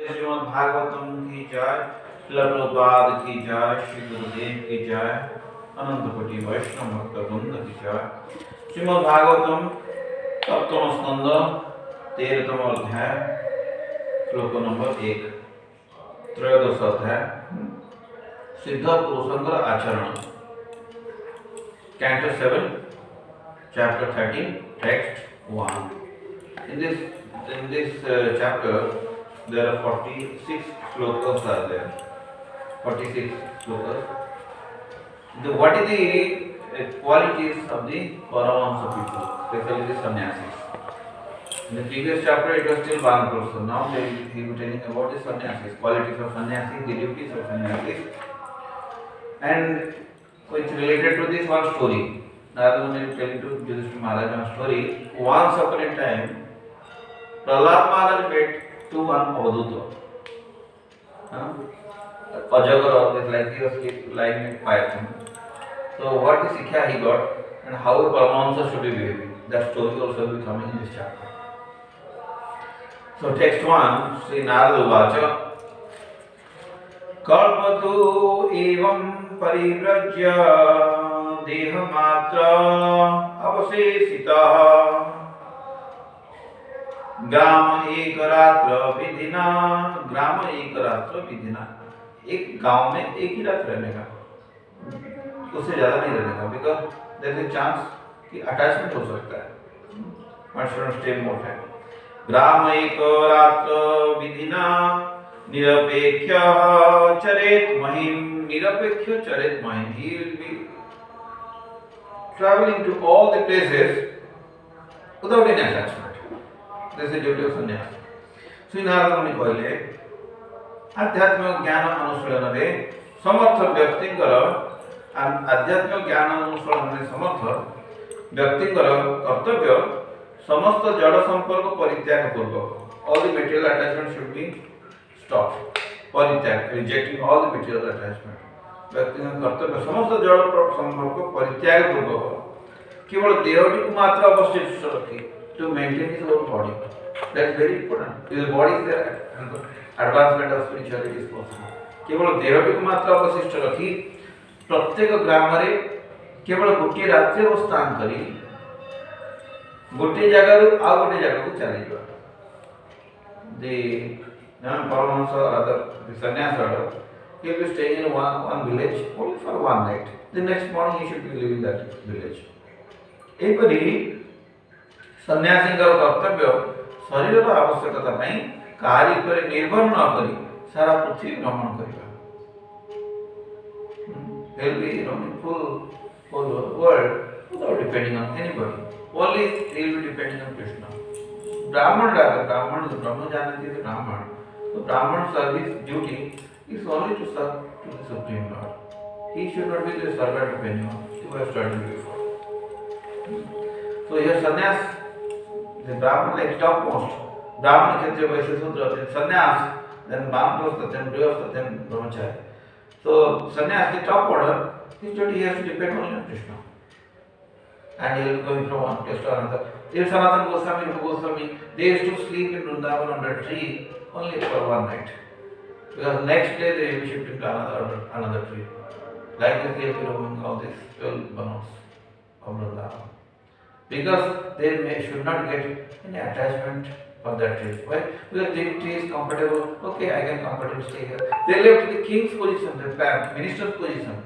श्रीमद् भागवतम की जय, श्रील प्रभुपाद की जय, श्री गुरुदेव की जय, अनंत कोटि वैष्णव भक्त वृंद की जय। श्रीमद् भागवतम सप्तम स्कंद 13तम अध्याय श्लोक नंबर 1 त्रयोदश अध्याय सिद्ध पुरुषंकर आचरण canto 7 chapter 13 text 1 in this chapter there are 46 shlokas are there. 46 shlokas. What is the qualities of the Paramahansa people, especially the sannyasis? In the previous chapter it was still one person. Now he will be telling about the sannyasis, qualities of sannyasis, the duties of sannyasis, and which related to this one story. Narada Muni is telling to Yudhishthira Maharaj one story. Once upon a time, Prahlad Maharaj met to one Avaduta. Ajagara is like he was lying in python. So what is Sikha he got and how a Paramahansa should be behaving. That story also will be coming in this chapter. So text 1, Sri Narada Uvacha Kalpatu evam parivrajya dehamatra avasesita ग्राम एक रात्र विधिना ग्राम एक रात्र विधिना एक गांव में एक ही रात रहने का उससे ज्यादा नहीं रहने का because there is a chance कि अटैचमेंट हो सकता है one should stay more time ग्राम एक रात्र विधिना निरपेक्ष चरेत महिम निरपेक्ष चरेत महिम he will be travelling to all the places without any attachment This is the duty of sannyas. Sri Narada Muni कहले आध्यात्मिक ज्ञान अनुशीलन रे समर्थ व्यक्तिंकर आध्यात्मिक ज्ञान अनुशीलन रे समर्थ व्यक्तिंकर कर्तव्य समस्त जड़ संपर्क परित्याग पूर्वक all the material attachment should be stopped परित्याग rejecting all the material attachment व्यक्तिंकर कर्तव्य समस्त जड़ संपर्क परित्याग पूर्वक केवल देहटी को मात्र अवशिष्ट रखी to maintain his own body. That's very important. His body is there and the advancement of spirituality is possible. केवल देहटी को मात्र अवशिष्ट रखी प्रत्येक ग्राम रे केवल गोटे रात्रि अवस्थान करी गोटे जगह रु आ गोटे जगह को चली जा the Paramahansa rather the sannyas order he will be staying in one village only for one night. The next morning he should be leaving that village. एपरि सन्यासींकर कर्तव्य शरीर आवश्यकता कार्य पर निर्भर न करी सारा पृथ्वी भ्रमण करबा will be full world without depending on anybody only he will be depending on Krishna brahman brahman janati the brahman so brahman service duty is only to serve to the supreme lord he should not be the servant of anyone you have studied before so here sannyas the Brahman like topmost. Brahman, Kshatriya, Vaishya, Sudra, then sannyas, then Vanaprastha, then Grihastha, then Brahmacharya. So sannyas, the top order, his duty he has to depend only on Krishna. And he will be going from one place to another. If Sanatana Goswami, Rupa Goswami, they used to sleep in Vrindavan under a tree only for one night. Because next day they will be shifted to another tree. Like this they will be roaming all these 12 banos of Vrindavan. Because they should not get any attachment for that tree. Why? Because the tree is comfortable. Okay, I can comfortably stay here. They left the king's position, the minister's position.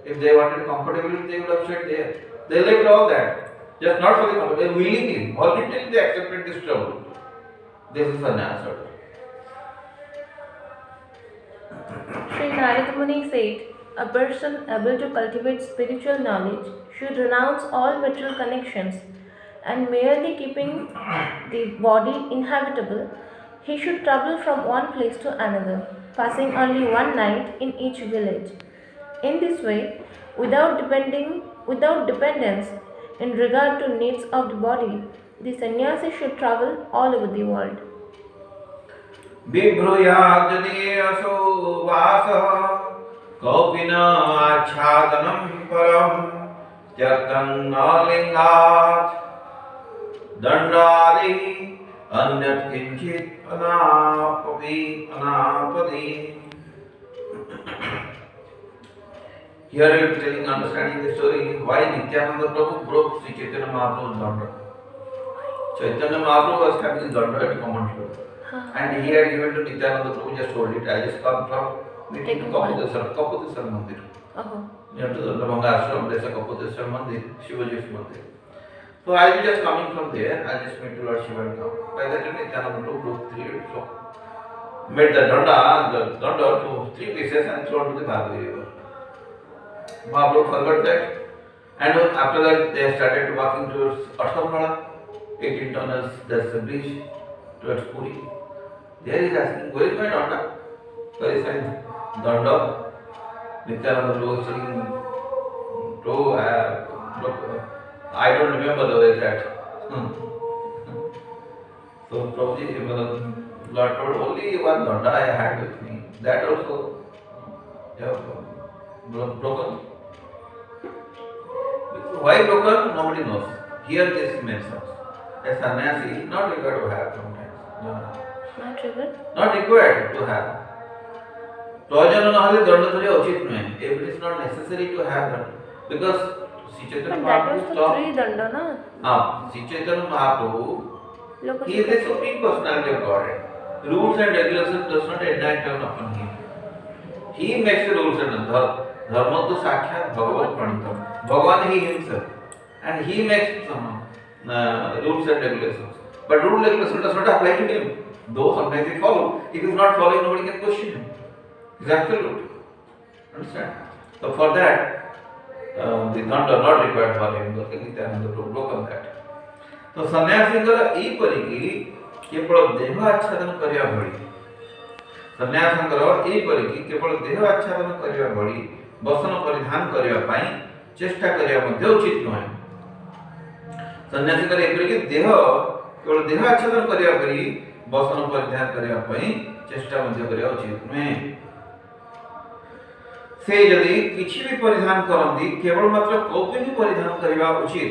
If they wanted comfortability, they would have stayed there. They left all that. Just not for the comfort. They willingly, voluntarily they accepted this trouble. This is sannyas order. Sri Narada Muni said, a person able to cultivate spiritual knowledge should renounce all material connections and merely keeping the body inhabitable, he should travel from one place to another, passing only one night in each village. In this way, without dependence in regard to needs of the body, the sannyasi should travel all over the world. बिभ्रूयाजनेयसो वासः कौपिन आच्छादनं परं त्यक्तं न लिङ्गात् दण्डादि Anyat kinchit anapati. Here he is telling, understanding the story, why Nityananda Prabhu broke Sri Chaitanya Mahaprabhu's danda. Chaitanya Mahaprabhu was having danda at command floor. And he had given to Nityananda Prabhu, just hold it, I just come from meeting to Kaputeswar Mandir. Near to the Lavanga Ashram, there is a Kaputeswar Mandir, Shivaji's Mandir. So I will just coming from there, I just meet to Lord Shiva and come. By that time Nityananda Prabhu broke so made the danda to 3 pieces and thrown to the Bhagavad river. Mahaprabhu forgot that, and after that they started walking towards Ashamala, 18 tunnels, there's a bridge towards Puri. There he is asking, where is my danda? Where is my danda? Nityananda Prabhu saying, I don't remember the way that. So Prabhuji, Lord told, only one danda I had with me. That also broken. Why broken? Nobody knows. Here this mentions. A sannyasi is not required to have sometimes. Not required? Not required to have. Prayojan nahale danda dhariya uchit nahi. It is not necessary to have danda. Because Sri Chaitanya Mahaprabhu stopped. That was the 3 danda, na? Sri Chaitanya Mahaprabhu, he is the supreme personality of Godhead. Rules and regulations does not enact upon him. He makes the rules and dharma to sakshat Bhagavat Pranitam. Bhagavan he himself. And he makes some rules and regulations. But rule and regulation does not apply to him. Though sometimes he follow. If he is not following, nobody can question him. He is absolute. Understand? So for that, the danda not required for him. Nityananda Prabhu broke on that. So sannyasingara ei pariki केवल देह आच्छादन करिया भଳି सन्यासंकर एई परिकी केवल देह आच्छादन करिया भଳି वसन परिधान करिया पई चेष्टा करिया मध्ये उचित नहे सन्यासिकर एई परिकी देह केवल देह आच्छादन करिया परि वसन परिधान करिया पई चेष्टा मध्ये करिया उचित नहे से यदि किछि भी परिधान करंती केवल मात्र कौपिनी परिधान करिया उचित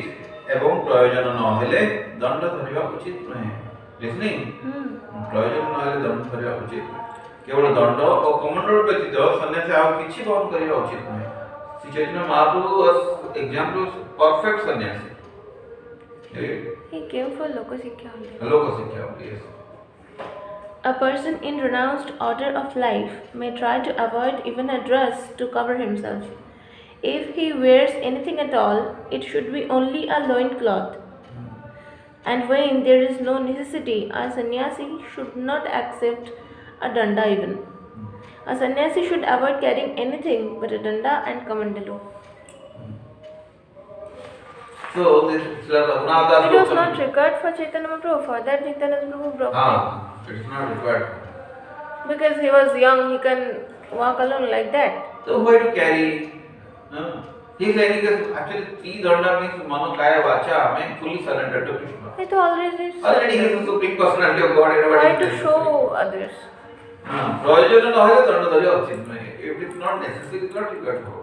एवं प्रयोजन न हेले दंड धरिया उचित नहे Listening? प्रयोजन नहले दंड करिया उचित केवल दंड और कमंडल व्यतीत सन्यासी आउ किछि बहन करिया उचित नहे Shri Chaitanya Mahaprabhu was example of perfect सन्यासी he came for lokashikya only. Yes. A person in renounced order of life may try to avoid even a dress to cover himself. If he wears anything at all, it should be only a loin cloth. And when there is no necessity, a sannyasi should not accept a danda even. A sannyasi should avoid carrying anything but a danda and kamandalu. So this Raghunath It was not required for Chaitanya Mahaprabhu. For that Chaitanya Mahaprabhu broke it. It is not required. Because he was young, he can walk alone like that. So why to carry? He is saying that actually 3 danda means mano kaya vacha, I mean fully surrendered to Krishna. It already he is the supreme personality of God. Why to show others? प्रयोजन नहले दंड धरिया उचित नहे. If it is not necessary, it is not required for.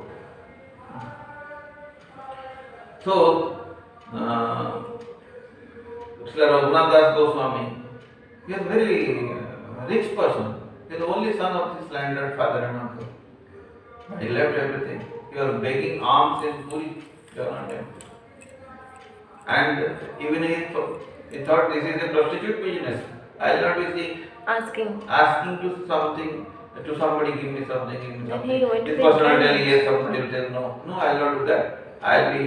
So Srila Raghunath Das Goswami, he is a very rich person. He is the only son of his landlord father and uncle. He left everything. He was begging alms in Puri, Jagannath temple. And even he thought this is a prostitute business. I will not be asking to something, to somebody, give me something, give me something. This person will tell yes, somebody will tell no. No, I will not do that. I will be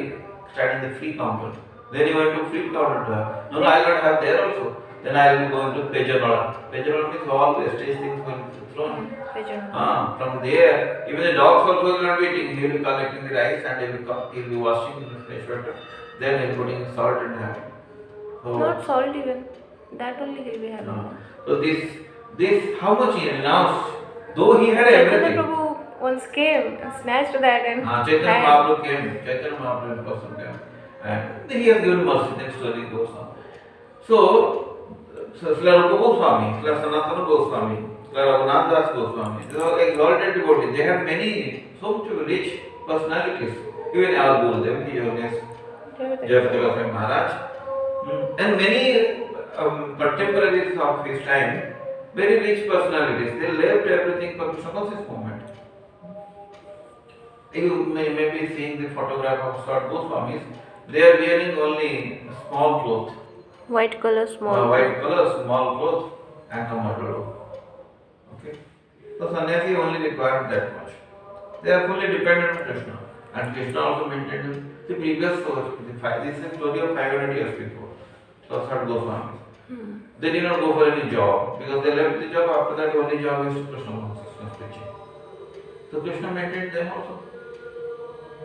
starting the free counter. Then you went to free counter to have. No, I will not have there also. Then I will be going to Pejanala. Pejanala means all wastage things going to be thrown. From there, even the dogs also will not be eating. He will be collecting the rice and he will be washing in the fresh water. Then he will be putting salt and having. So, not salt even. That only he will be having. So this how much he renounced, though he had everything. Chaitanya Prabhu once came and snatched that and Chaitanya Mahaprabhu came. Chaitanya Mahaprabhu in person came, and he has given mercy. Next story goes on. So Srila Rupa Goswami, Srila Sanatana Goswami, Srila Raghunath Das Goswami, they are exalted devotees. They have many, so much rich personalities. Even our Gurudev, His Holiness Jayapati Goswami Maharaj, and many contemporaries of his time, very rich personalities. They left everything for Krishna conscious movement. You may be seeing the photograph of Sat Goswamis. They are wearing only small clothes. White color, small. White color, small clothes, and comfortable. Okay. So sannyasi only required that much. They are fully dependent on Krishna. And Krishna also maintained the previous source. This is a story of 500 years before. So Sat Goswamis. They did not go for any job because they left the job. After that, only job is Krishna consciousness preaching. So Krishna maintained them also.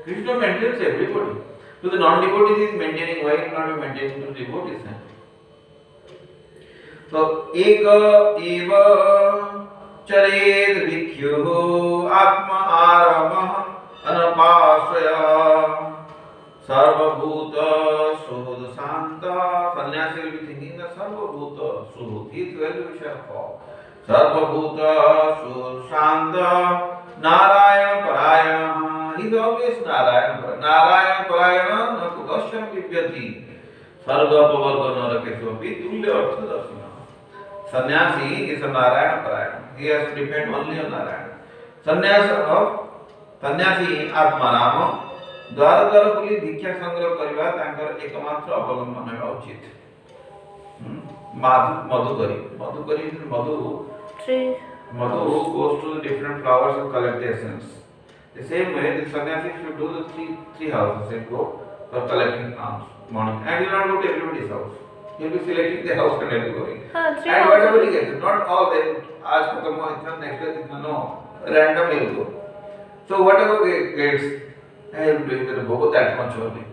Krishna maintains everybody. To the non-devotees he is maintaining. Why he is not maintaining to devotees? So eka eva chared vikhyo atma arama anapasaya sarvabhuta suhud santa. Sannyasi will be thinking that sarvabhuta suhud. He is well-wisher for sarvabhuta suhud santa narayana parayana. He is always narayana. Narayana parayana na kudasya vivyati sarga pavarga narakesvapi tulya artha darsana. Sannyasi is a Narayana Parayana. He has to depend only on Narayana. Sannyasi Atmarama द्वारा द्वारा बोली भिक्षा संग्रह करिवा तांकर एकमात्र अवलंबन हेबा उचित. Madhu goes to the different flowers and collect the essence. The same way the sannyasi should do the three houses. They go for collecting alms morning, and he will not go to everybody's house. He will be selecting the house and everybody. And whatever he gets, not all them. Aaj khatam hua itna, next day itna, no. Random he will go. So whatever he gets, he will bring to the bhoga that much only.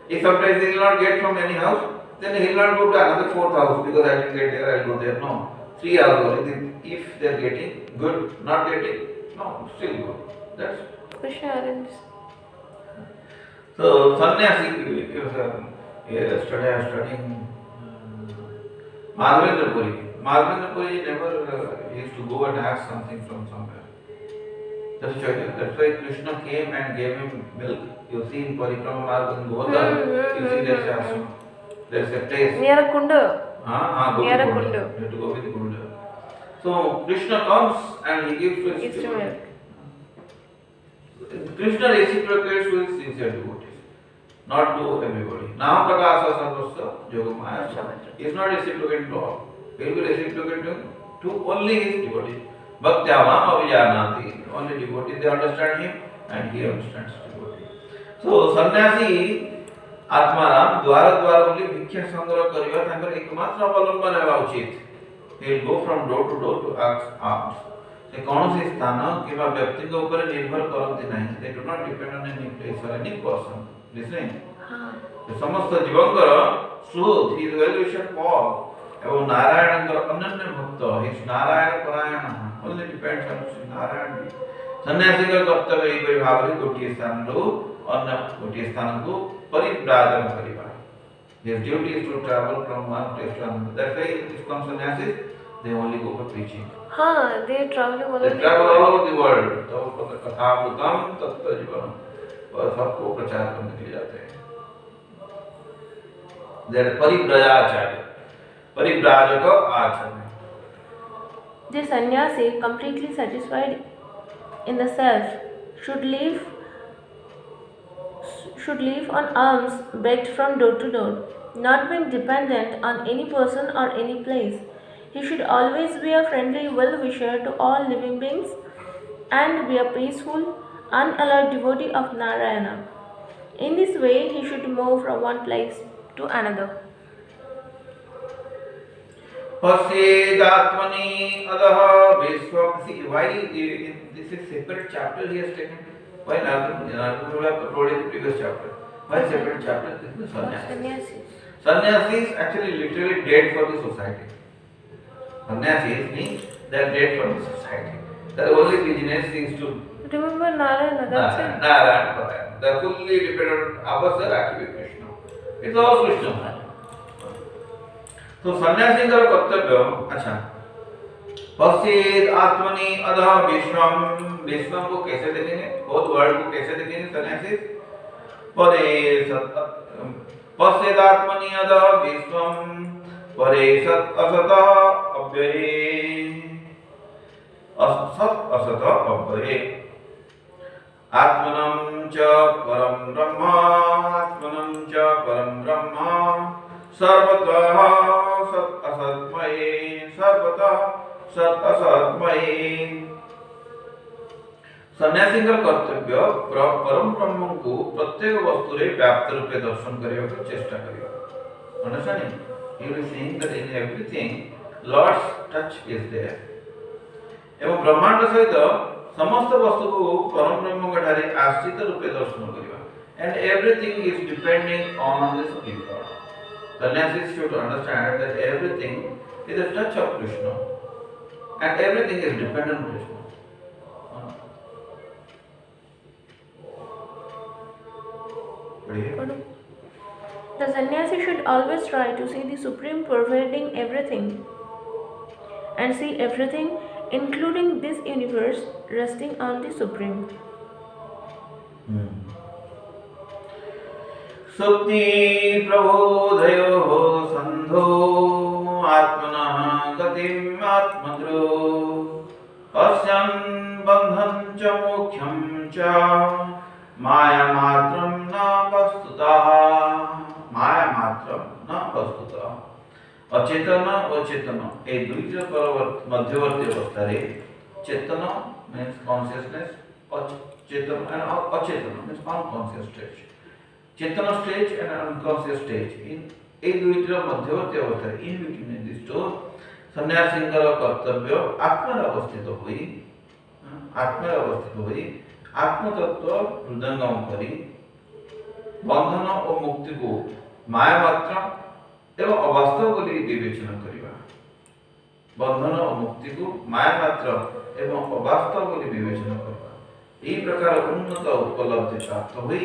If sometimes he will not get from any house, then he will not go to another fourth house because I didn't get there, I will go there. No. 3 hours only. If they are getting, good. Not getting, no, still good. That's Krishna arranges. so sannyasi is studying Madhavendra Puri. Madhavendra Puri never used to go and ask something from somewhere. That's why Krishna came and gave him milk. You see in Parikrama Marg in Govardhan, you see there's a, there's a place. Near a kunda. Near a kunda. You have to go with kunda. So Krishna comes and he gives to his devotee. Krishna reciprocates to his sincere devotees, not to everybody. Now Prakasa Sarvasya Yogamaya he is not reciprocating to all. He will be reciprocating to only his devotees. Bhaktyamam avijanati. Only devotees they understand him and he understands devotee. So sannyasi Atmaram द्वारा द्वारा बोली भिक्षा संग्रह करिवा तांकर एकमात्र अवलंबन हेबा उचित. He will go from door to door to ask alms. से कौन से स्थान किंवा व्यक्ति के ऊपर निर्भर करते नहीं. They do not depend on any place or any person. Listening. तो समस्त जीवंकर सुध he is well-wisher Paul. एवं नारायणकर अनन्य भक्त he is नारायण परायण. Only depends on Narayan. सन्यासी का कर्तव्य एक बड़ी भावरी गोटिए स्थान लो अन्य गोटिए स्थान को परिव्राजन करिवा. His duty is to travel from one place to another. That's why in ISKCON sannyasis they only go for preaching. They travel all over the world. They travel all over the world. तो कथामृतम तत्व जीवनम और सबको प्रचार करने के लिए जाते हैं. They are परिव्राजाचार्य. परिव्राजक Acharya. The sannyasi, completely satisfied in the self, should live on alms begged from door to door, not being dependent on any person or any place. He should always be a friendly well-wisher to all living beings and be a peaceful, unalloyed devotee of Narayana. In this way, he should move from one place to another. Pasyedatmani adaha Vishwam. See why this is separate chapter he has taken. Why Narada will have uploaded the previous chapter. Why separate chapter? This is sannyasis. Sannyasis actually literally dead for the society. Sannyasis means they are dead for the society. Their only business is to remember Narayana. That's it. Narayana. They are fully dependent on ourselves activate Krishna. It's all Krishna. तो सन्यासी का कर्तव्य अच्छा पश्चिद आत्मनि अधः विश्वम. विश्वम को कैसे देखेंगे? बोध वर्ल्ड को कैसे देखेंगे सन्यासी? पश्चिद आत्मनि अधः विश्वम परे सत् असतः अव्यये सत् असतः अव्यये आत्मनं च परं ब्रह्म आत्मनं च परं ब्रह्म सर्वतः सत् असत्मये सर्वतः सत् असत्मये। सन्यासींकर कर्तव्य परम ब्रह्म को प्रत्येक वस्तु रे व्याप्त रूपे दर्शन करने को चेष्टा करियो। Understanding? You will see that in everything Lord's touch is there. एवं ब्रह्मांड सहित समस्त वस्तु को परम ब्रह्म ठारे आश्रित रूपे दर्शन करियो। And everything is depending on the Supreme Lord. Sannyasis should understand that everything is a touch of Krishna and everything is dependent on Krishna. The sannyasi should always try to see the Supreme pervading everything and see everything, including this universe, resting on the Supreme. सुप्ति प्रबोधयोः सन्धो आत्मनः गतिम् आत्मद्रो पश्यन् बन्धं च मोक्षं च माया मात्रं न वस्तुतः माया मात्रं न वस्तुतः अचेतन अचेतन ए दुईटर मध्यवर्ती अवस्था रे चेतन मीन्स कॉन्शियसनेस अचेतन एंड अचेतन मीन्स अनकॉन्शियस स्टेज चेतन stage and unconscious stage in a दुईटर मध्यवर्ती अवस्था इन बिटवीन दिस टू सन्यासींकर कर्तव्य आत्मर अवस्थित होई आत्मतत्व हृदयंगम करी बंधन और मुक्ति को माया मात्र एवं अवास्तव बोली विवेचना करिबा बंधन और मुक्ति को माया मात्र एवं अवास्तव बोली विवेचना करिबा ई प्रकार उन्नत उपलब्धि प्राप्त हुई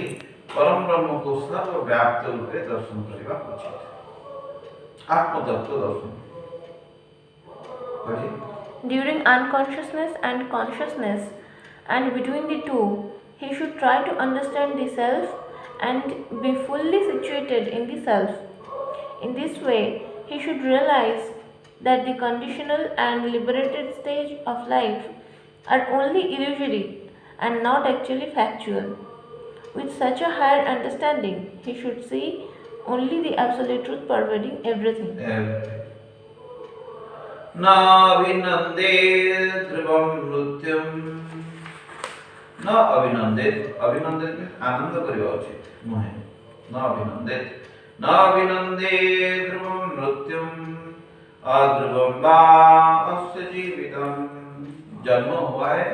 परम ब्रह्म को सर्वव्याप्त रूपे दर्शन करिबा उचित आत्मतत्व दर्शन। During unconsciousness and consciousness, and between the two, he should try to understand the self and be fully situated in the self. In this way, he should realize that the conditional and liberated stage of life are only illusory and not actually factual. With such a higher understanding, he should see only the absolute truth pervading everything. Na vinande dhruvam mrutyam न अभिनंदित अभिनंदित में आनंद करिवा उचित नहे न अभिनंदे ध्रुवं मृत्युम अध्रुवं वा अस्य जीवितम जन्म हुआ है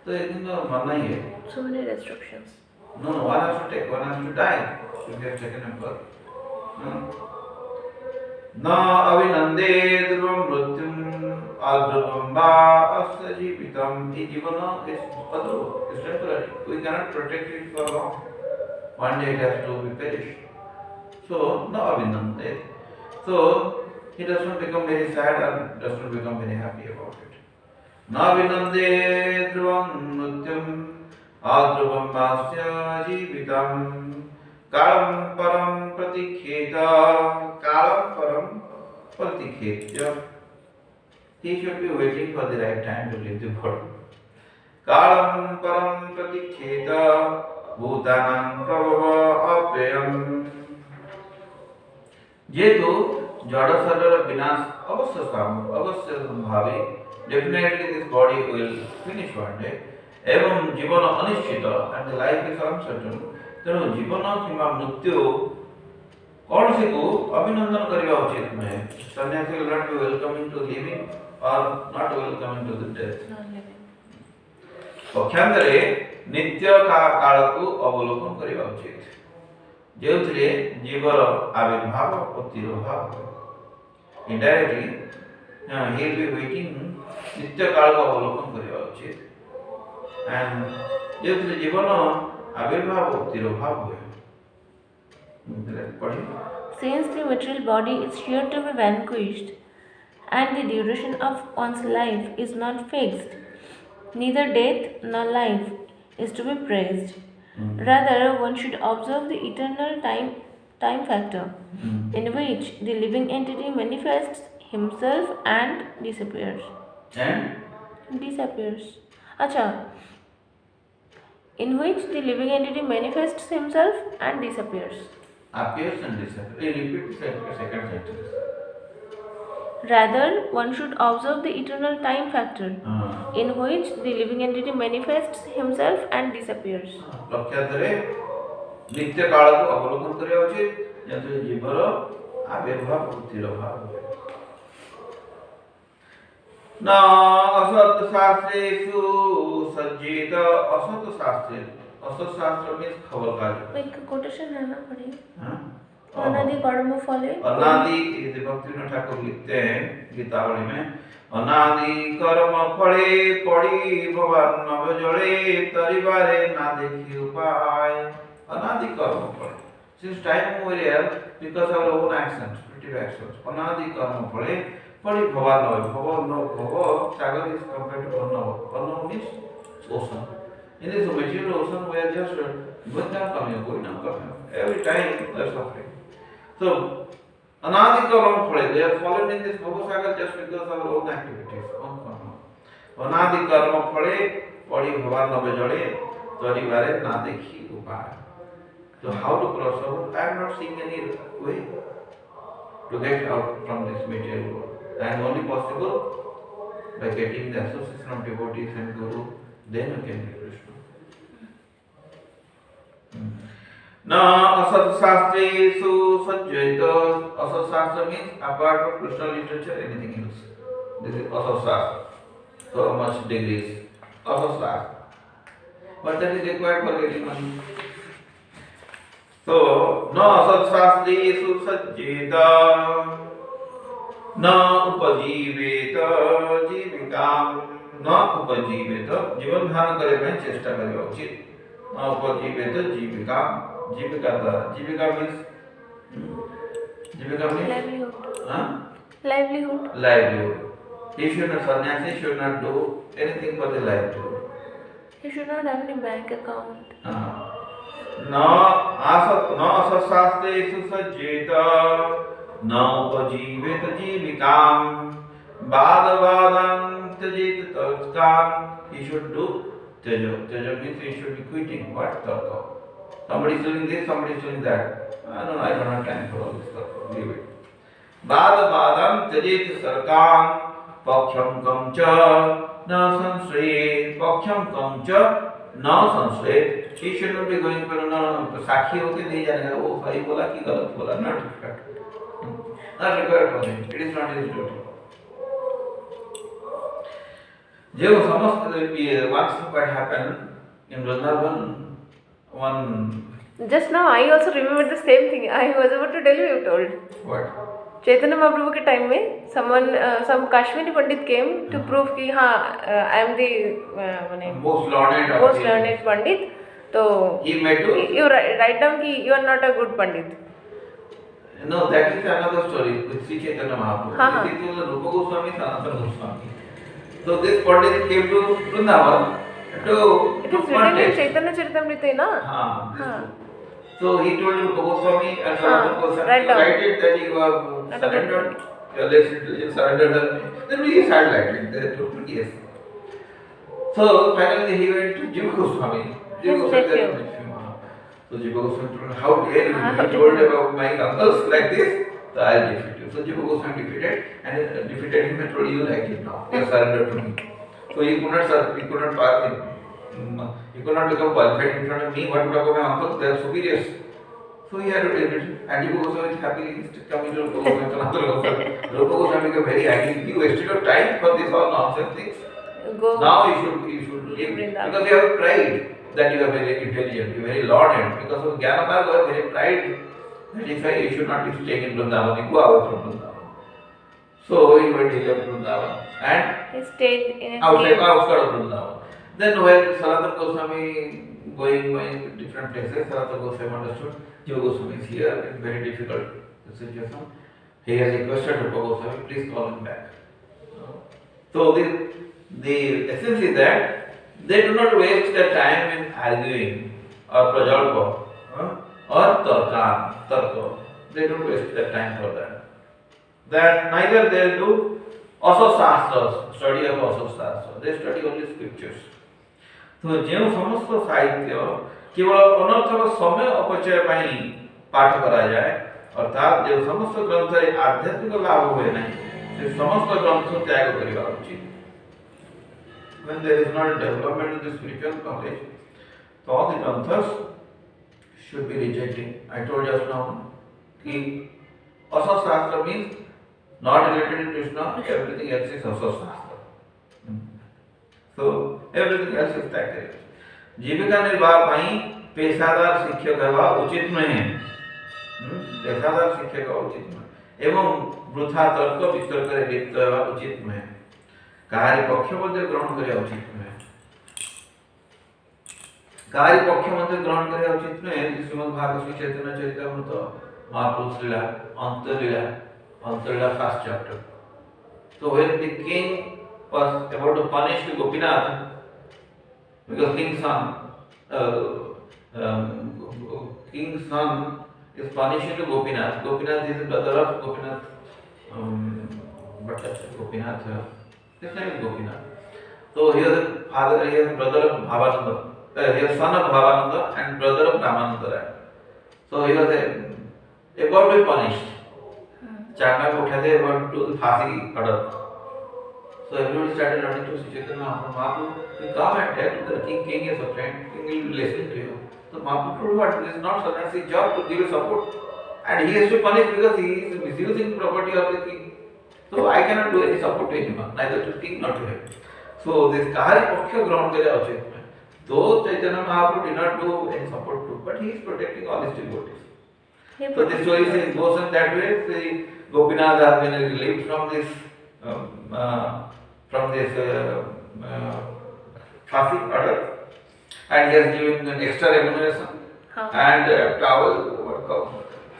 तो एक दिन तो मरना ही है। So many restrictions. No, one has to take, one has to die if you have taken a birth. न अभिनंदे ध्रुवं मृत्युम अध्रुवं वा अस्य जीवितम ये जीवन is adhruv, is temporary. We cannot protect it for long. One day it has to be perished. So no avinande. So he does not become very sad and does not become very happy about it. Na avinande dhruvam mrityum adhruvam vasya jivitam kalam param pratikhetya. He should be waiting for the right time to leave the body. कालं परं प्रतीक्षेत भूतानां प्रभव अप्ययम् जेतु जड़ शरीर विनाश अवश्य संभावी definitely this body will finish one day एवं जीवन अनिश्चित and the life is uncertain तेणु जीवन किंवा मृत्यु कौन सी को अभिनंदन करिवा उचित नहे सन्यासी will not be welcoming to living or not welcoming to the death पक्षांतरे नित्य काल को अवलोकन करिवा उचित जेउथिले जीवर आविर्भाव और तिरोभाव indirectly he will be waiting नित्य काल को अवलोकन करिवा उचित एंड जेउथिले जीवन आविर्भाव और तिरोभाव हुए। Since the material body is sure to be vanquished and the duration of one's life is not fixed, neither death nor life is to be praised. Rather, one should observe the eternal time time factor, in which the living entity manifests himself and disappears. And Disappears. Acha, in which the living entity manifests himself and disappears. appears and disappears. Repeat the second sentence. Rather, one should observe the eternal time factor, Ah. in which the living entity manifests himself and disappears. ପ୍ରଖ୍ୟାତରେ ନିତ୍ୟ କାଳକୁ ଅବଲୋକନ କରିବା ଉଚିତ ଯେହେତୁ ଜୀବର ଆବିର୍ଭାବ ବୃଦ୍ଧିର ଭାବ न असत शास्त्रेषु सज्जित असत शास्त्रे असत शास्त्र मीन्स खबर काज एक कोटेशन है ना पढ़िए। हाँ? अनादि कर्म फले अनादि ये भक्तिविनोद ठाकुर लिखते हैं गीतावली में अनादि कर्म फले पड़ी भगवान नव जड़े तरिबारे ना देखी उपाय अनादि कर्म फले since time immemorial because of our own actions primitive actions अनादि कर्म फले पड़ी भगवान नव भव सागर is compared to Arnav means ocean in this material ocean we are just going down going up every time we are suffering. So, anadi karma phale, they are fallen in this Bhavasagar just because of our own activities, own karma. Anadi karma phale, padi bhavan nave jale, tari vare na dekhi upaya. So, how to cross over? I am not seeing any way to get out from this material world. And only possible by getting the association of devotees and Guru, then we can get Krishna. न असत शास्त्रेषु सज्जित असत शास्त्र means apart from Krishna literature anything else. This is asat shastra. So much degrees. Asat shastra. But that is required for getting money. So न असत शास्त्रेषु सज्जित न उपजीवेत जीविकाम न उपजीवेत जीवन धारण करने में चेष्टा करने उचित न उपजीवेत जीविकाम जीविका द्वारा जीविका मीन्स livelihood. हाँ Livelihood. He should not sannyasi should not do anything for the livelihood. He should not have any bank account. न असत शास्त्रेषु सज्जित न उपजीवेत जीविकाम बाद वादं त्यजेत तर्काम. He should do Teja means he should be quitting what tarka. Somebody is doing this, somebody is doing that. No, I don't have time for all this stuff. Leave it. Badam tyajet sarkam pakhyam kamcha na sanshre pakhyam kamcha na sanshre. He should not be going for no sakhi होके नहीं जाने का वो सही बोला कि गलत बोला not required. Not required for him. It is not his duty. जो समस्त once what happened in Vrindavan one. Just now I also remember the same thing. I was about to tell you. You told. What? Chaitanya Mahaprabhu के time में some Kashmiri Pandit came to prove कि हाँ I am the most learned पंडित. तो he made to you write down कि you are not a good Pandit. No, that is another story with Sri Chaitanya Mahaprabhu. This is Rupa Goswami, Sanatana Goswami. So this pandit came to Vrindavan to It is written in Chaitanya Charitamrita, na? हाँ. So he told Rupa Goswami and Sanatana Goswami write to down. write it that you have surrendered, your less intelligence surrendered. Then we started writing. They told me yes. So finally he went to Jiva Goswami. His nephew. So Jiva Goswami told him, how dare you? You told about my uncles like this, so I'll defeat you. So Jiva Goswami defeated him and told you like it now. You surrender to me. So he could not become qualified in front of me. What would about my uncles? They are superiors. So he had to tell it. And Jiva Goswami is happily coming to Rupa Goswami. Rupa Goswami became very angry. You wasted your time for this all nonsense things. Go. Now you should leave because you have pride. That you are very intelligent, you are very learned. Because of Jnana you are very pride. That is why you should not be staying in Vrindavan, you go away from Vrindavan. So he went to Vrindavan and He stayed in a outside cave. of Vrindavan. Then when Sanatana Goswami going to different places, Sanatana Goswami understood Jiva Goswami is here in very difficult situation. He has requested Rupa Goswami, please call him back. So the essence is that they do not waste their time in arguing or prajalpa. or tarka. They don't waste their time for that. Then neither they do asasastras, study of asasastra. They study only scriptures. तो ଯେଉଁ ସମସ୍ତ ସାହିତ୍ୟ କେବଳ ଅନର୍ଥକ ସମୟ ଅପଚୟ ପାଇଁ ପାଠ କରାଯାଏ ଅର୍ଥାତ୍ ଯେଉଁ ସମସ୍ତ ଗ୍ରନ୍ଥରେ ଆଧ୍ୟାତ୍ମିକ ଲାଭ ହୁଏ ନାହିଁ ସେ ସମସ୍ତ ଗ୍ରନ୍ଥ ତ୍ୟାଗ କରିବା ଉଚିତ. When there is not a development in the spiritual knowledge, so all the granthas should be rejected. I told just now कि asasastra means not related to Krishna, everything else is asasastra. So everything else is that. जीविका निर्वाह ପାଇଁ पेशादार शिक्षक ହେବା ଉଚିତ ନୁହେଁ. पेशादार शिक्षक ହେବା ଉଚିତ ନୁହେଁ ଏବଂ ବୃଥା ତର୍କ ବିତର୍କରେ ଲିପ୍ତ ହେବା ଉଚିତ ନୁହେଁ. କାହାରି ପକ୍ଷ ମଧ୍ୟ ଗ୍ରହଣ କରିବା ଉଚିତ ନୁହେଁ. କାହାରି ପକ୍ଷ ମଧ୍ୟ ଗ୍ରହଣ କରିବା ଉଚିତ ନୁହେଁ. ଶ୍ରୀମଦ୍ ଭାଗବତ ଶ୍ରୀ ଚୈତନ୍ୟ ଚରିତାମୃତ ମହାପ୍ରଭୁ ଲୀଳା ଅନ୍ତରୀଳା first chapter. So when the king was about to punish the Gopinath, because king's son is punishing to Gopinath. Gopinath is the brother of Gopinath. Gopinath. His name is Gopinath. So he is the father. He is the brother of Bhavananda. He is son of Bhavananda and brother of Ramananda. So he was about to be punished. Chanda को उठाते about to the फांसी order. So everybody started running to Sri Chaitanya Mahaprabhu. You come and tell the king is a friend. King will be listening to you. So Mahaprabhu told what? It is not sannyasis job to give support, and he has to punish because he is misusing property of the king. So I cannot do any support to anyone, neither to king nor to him. So this kahari paksha ग्रहण करे उचित है. Though Chaitanya Mahaprabhu did not do any support to, but he is protecting all his devotees. So this story goes in that way. The Gopinath has been relieved from this Fasi order, and he has given an extra remuneration and towel,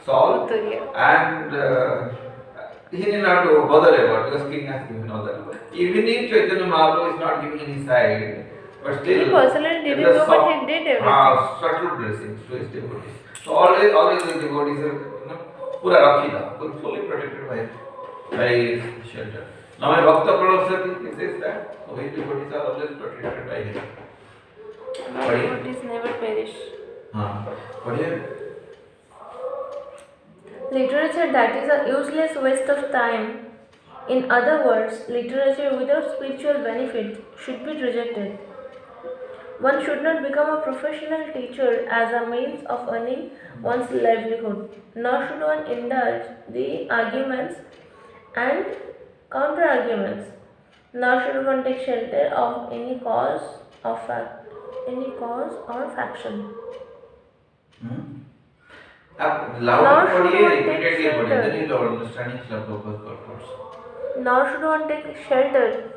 shawl, and he need not to bother about because king has given all that. Even if Chaitanya Mahaprabhu is not giving any side, but still he personally didn't know, but he did everything. Subtle blessings to his devotees. So always his devotees are pura rakhida, fully protected by shelter. Now my Bhakta Pradosati, he says that, so his devotees are always protected by him. My devotees never perish. Literature that is a useless waste of time. In other words, literature without spiritual benefit should be rejected. One should not become a professional teacher as a means of earning one's livelihood, nor should one indulge the arguments and counter-arguments, nor should one take shelter of any cause or faction. Nor should one take shelter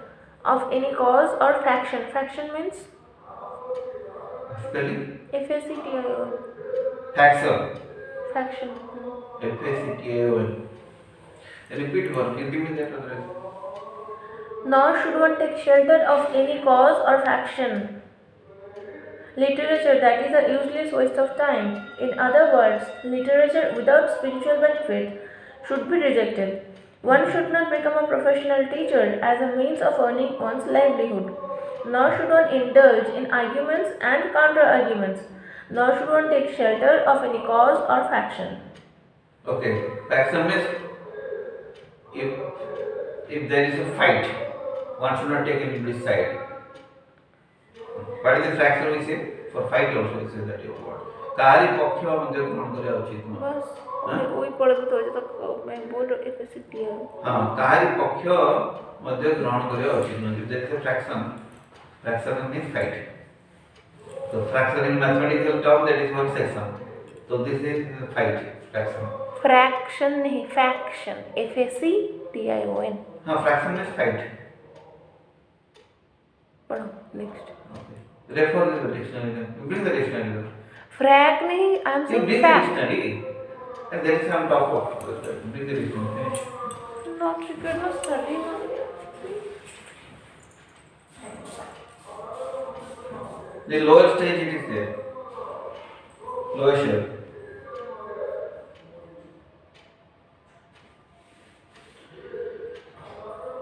of any cause or faction. Faction means spelling? F-A-C-T-I-O-N. Faction. Faction. F-A-C-T-I-O-N. Repeat one. Give me that address. Nor should one take shelter of any cause or faction. Literature that is a useless waste of time. In other words, literature without spiritual benefit should be rejected. One should not become a professional teacher as a means of earning one's livelihood, nor should one indulge in arguments and counter-arguments, nor should one take shelter of any cause or faction. Okay, faction means if there is a fight, one should not take anybody's side. What is the faction we say? For fight also we say that you want. Kahari paksha madhya ग्रहण କରିବା उचित नୁହେଁ. बस वही पढ़ते तो जब तक मैं बोल एफएसटी है. हाँ, kahari paksha madhya ग्रहण କରିବା उचित नुହେଁ. There is a fraction. Fraction means fight. So fraction in mathematical term that is one section. So this is fight. Fraction. Fraction नहीं, faction. F-A-C-T-I-O-N. हाँ, fraction means fight. पढ़ो next. Okay. Refer to the dictionary then. Bring the dictionary then. Frac नहीं, I am You saying bring fact. the dictionary. And there is some top of bring the dictionary. Finish. Not required, no study. The lower stage it is there. Lower shell.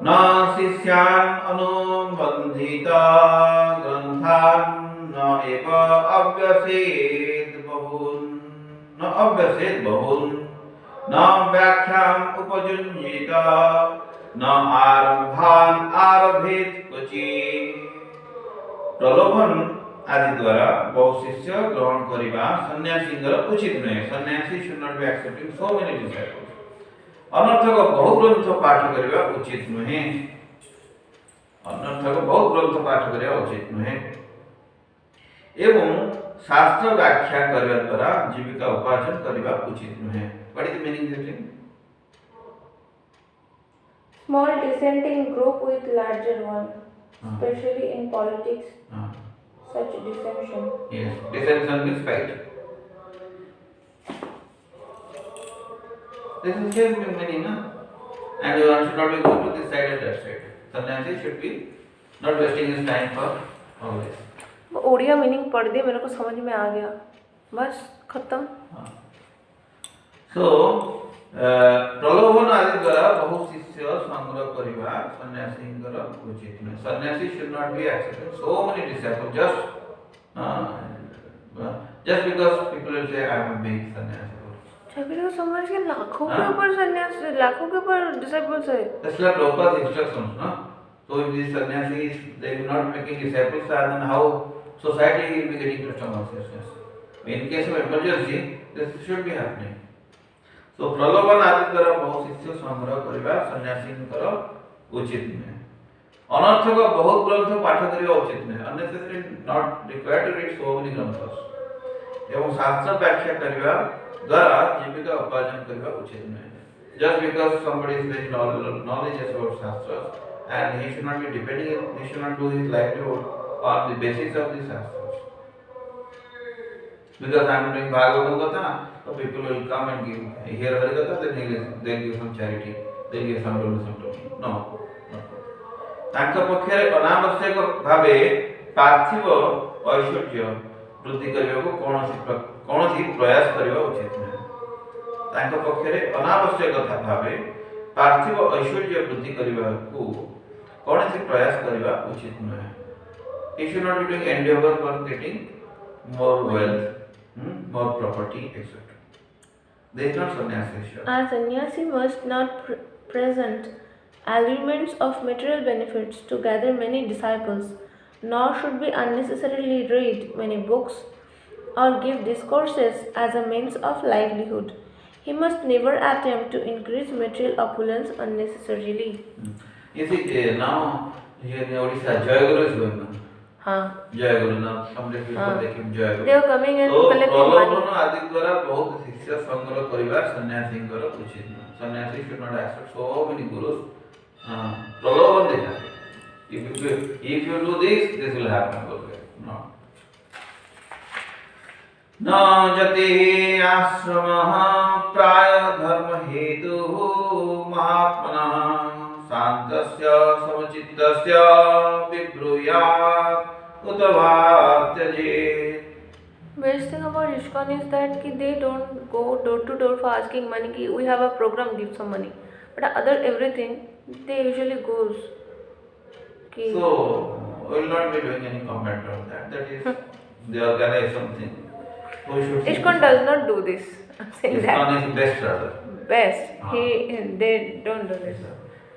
न शिष्यान् अनुबन्धिता ग्रन्थान् न एव अव्यसेत् बहून् न अव्यसेत् बहून् न व्याख्याम् उपयुञ्जीत न आरम्भान् आरभेत् क्वचित्। प्रलोभन आदि द्वारा बहु शिष्य ग्रहण करिबा सन्यासींकर उचित नहे। सन्यासी should not be accepting so many disciples। अनर्थक बहु ग्रंथ पाठ करिबा उचित नहे। अनर्थक बहु ग्रंथ पाठ करिबा उचित नहे एवं शास्त्र व्याख्या करिबा द्वारा जीविका उपार्जन करिबा उचित नहे। What is the meaning this thing? Small dissenting group with larger one, especially in politics. Such dissension. Yes, dissension means fight. This is same meaning, na? And one should not be going to this side and that side. Sannyasi should be not wasting his time for all this. Odia meaning पढ़ दी, मेरे को समझ में आ गया, बस खत्म। So प्रलोभन आदि द्वारा बहु शिष्य संग्रह करिबा सन्यासींकर उचित नहे। सन्यासी should not be accepting so many disciples just because people will say I am a big sannyasi। छबीर समझ के लाखों के ऊपर सन्यास, लाखों के ऊपर disciples है। That's like Prabhupada's instructions, no? So if these sannyasis they will not making disciples, then how society will be getting Krishna consciousness? In case of emergency, this should be happening। तो प्रलोभन आदि द्वारा बहु शिष्य संग्रह करिबा सन्यासींकर उचित नहे। अनर्थक बहुत ग्रंथ पाठ करिबा उचित नहे। Unnecessary not required to read so many ग्रंथ्स एवं शास्त्र व्याख्या करिबा द्वारा जीविका उपार्जन करिबा उचित नहे। Just because somebody is very knowledge about shastras and he should not be depending, he should not do his livelihood on the basis of the shastras। Because I am doing Bhagavatam Katha, so people will come and hear Harikatha, then they will give some charity, they will give some donation to me। No, no। तांका पक्षरे अनावश्यक भावे पार्थिव ऐश्वर्य वृद्धि करिबाको कौनसी प्रयास करिबा उचित नहे। तांका पक्षरे अनावश्यक भावे पार्थिव ऐश्वर्य वृद्धि करिबाको कौनसी प्रयास करिबा उचित नहे। He should not be doing endeavor for getting more wealth, more property, etc. They is not sannyasi. A sannyasi must not present allurements of material benefits to gather many disciples, nor should be unnecessarily read many books or give discourses as a means of livelihood. He must never attempt to increase material opulence unnecessarily। You see, now here in Odisha, Jayaguru is going on। Jayaguru, now some people they keep Jayaguru। They are coming and collecting money। प्रलोभन आदि द्वारा बहुत शिष्य संग्रह करिबा सन्यासींकर उचित नहे। Sannyasi should not accept so many gurus। प्रलोभन देखाते। If you do this will happen। Okay, no। न जति आश्रमः प्राय धर्म हेतुः महात्मनः शान्तस्य समचित्तस्य विब्रूयात् उत वा त्यजेत्। Best thing about ISKCON is that they don't go door to door for asking money ki we have a program, give some money, but other everything they usually goes ki So we will not be doing any comment on that। That is they organize something। ISKCON does not do this। ISKCON is best rather। Best they don't do this।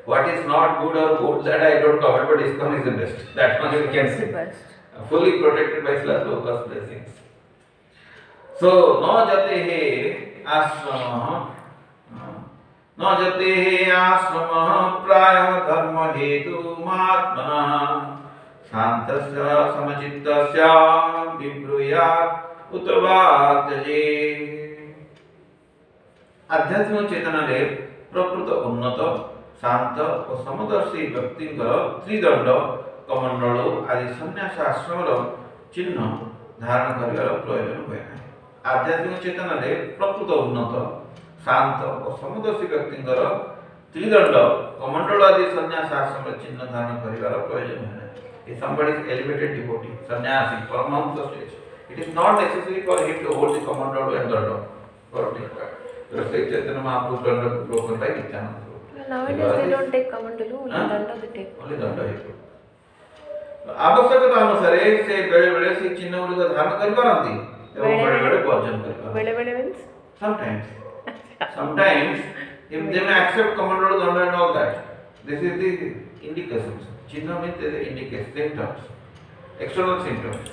What is not good or good, that I don't comment, but ISKCON is the best। That much we can say। Best। Fully protected by Srila Prabhupada's blessings। So न जतेः आश्रमः प्रायः धर्म हेतु महात्मनः शान्तस्य समचित्तस्य विब्रूयात् उत वा त्यजेत्। आध्यात्मिक चेतना रे प्रकृत उन्नत शांत और समदर्शी व्यक्तिंकर त्रिदंड कमंडल आदि सन्यास आश्रम चिन्ह धारण कर प्रयोजन हुए ना। आध्यात्मिक चेतना रे प्रकृत उन्नत शांत और समदर्शी व्यक्तिंकर त्रिदंड कमंडल आदि सन्यास आश्रम चिन्ह धारण कर प्रयोजन हुए ना। If somebody is elevated devotee, sannyasi, paramahamsa stage, it is not necessary for him to hold the commandal and danda for the Chaitanya Mahaprabhu danda broken by Nityananda। Nowadays they don't take kamandalu, only danda they take. Only danda he put. आवश्यकता अनुसार से बेले बेले से चिन्ह गुड़िक धारण कर पारंती एवं बड़े बड़े वर्जन कर पारंती. बेले बेले means? Sometimes if they may accept commando danda and all that, this is the indications. Chinna means the indications, symptoms, external symptoms.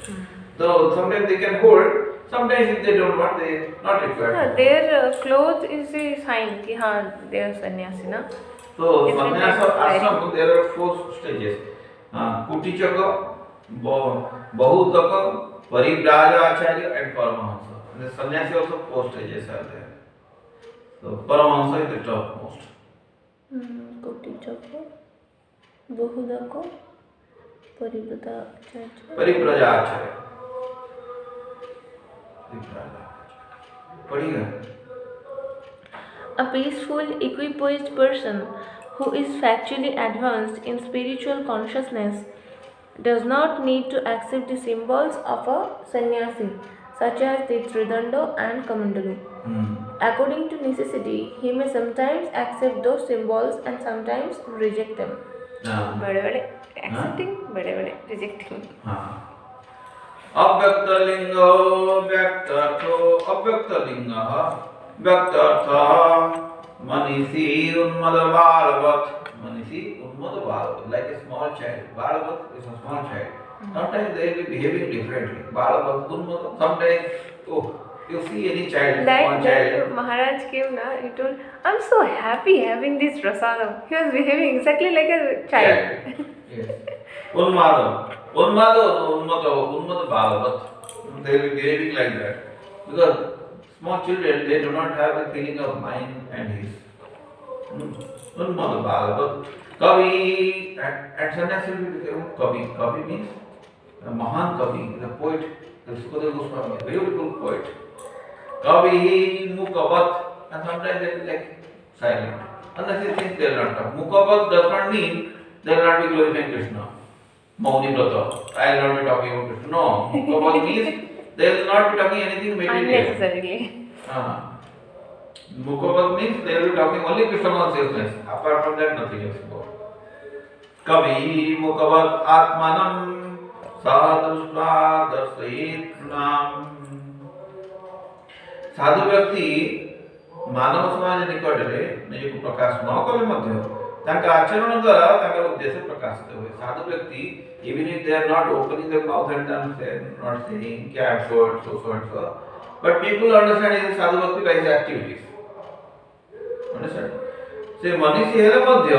So sometimes they can hold, sometimes if they don't want, they not required. Their clothes is the sign कि हाँ they are sannyasi ना. So sannyasa ashram there are 4 stages. कुटीचक, बहुतक, परिव्राजाचार्य and paramahansa. And the sannyasi also 4 stages are there. So paramahansa is the topmost. कुटीचक, बहुतक, परिव्राजाचार्य. परिव्राजाचार्य. पढ़िएगा. A peaceful, equipoised person who is factually advanced in spiritual consciousness does not need to accept the symbols of a sannyasi, such as the tridanda and kamandalu. According to necessity, he may sometimes accept those symbols and sometimes reject them. Bade accepting, bade rejecting. अव्यक्तलिंगो व्यक्तर्थो अव्यक्तलिंगः व्यक्तर्था Manishi उन्मद बालवत् Manishi उन्मद बालवत् like a small child. Balavat is a small child. Sometimes they will be behaving differently. Balavat, unmad, sometimes you see any child, small child. Maharaj came na, he told, I'm so happy having this prasadam. He was behaving exactly like a child. Yes. Unmad Bhagavat. They will be behaving like that. Because small children, they do not have the feeling of mine and his. Unmad Bhagavat. Kavi, at sannyasi will become Kavi. Kavi means a Mahan Kavi, the poet, the Sukadeva Goswami, a beautiful poet. Kavi, Mukavat, and sometimes they will be like silent. Unnecessary things they will not talk. Mukavat does not mean they will not be glorifying Krishna. Mauni Brata, I will not be talking about Krishna. No, Mukavat means they will not be talking anything material. Unnecessarily. Mukavat means they will be talking only Krishna consciousness. Apart from that, nothing else more. Kavi Mukavat Atmanam Sadhushva Darsayit Nam. साधु व्यक्ति मानव समाज निकट रे निजको प्रकाश न कले मध्य तांका आचरण द्वारा तांका उद्देश्य प्रकाशित होय. साधु व्यक्ति even if they are not opening their mouth and not saying क्या so and so and so, but people understand his sadhu bhakti by his activities. Understand? से मनीषी हेले मध्य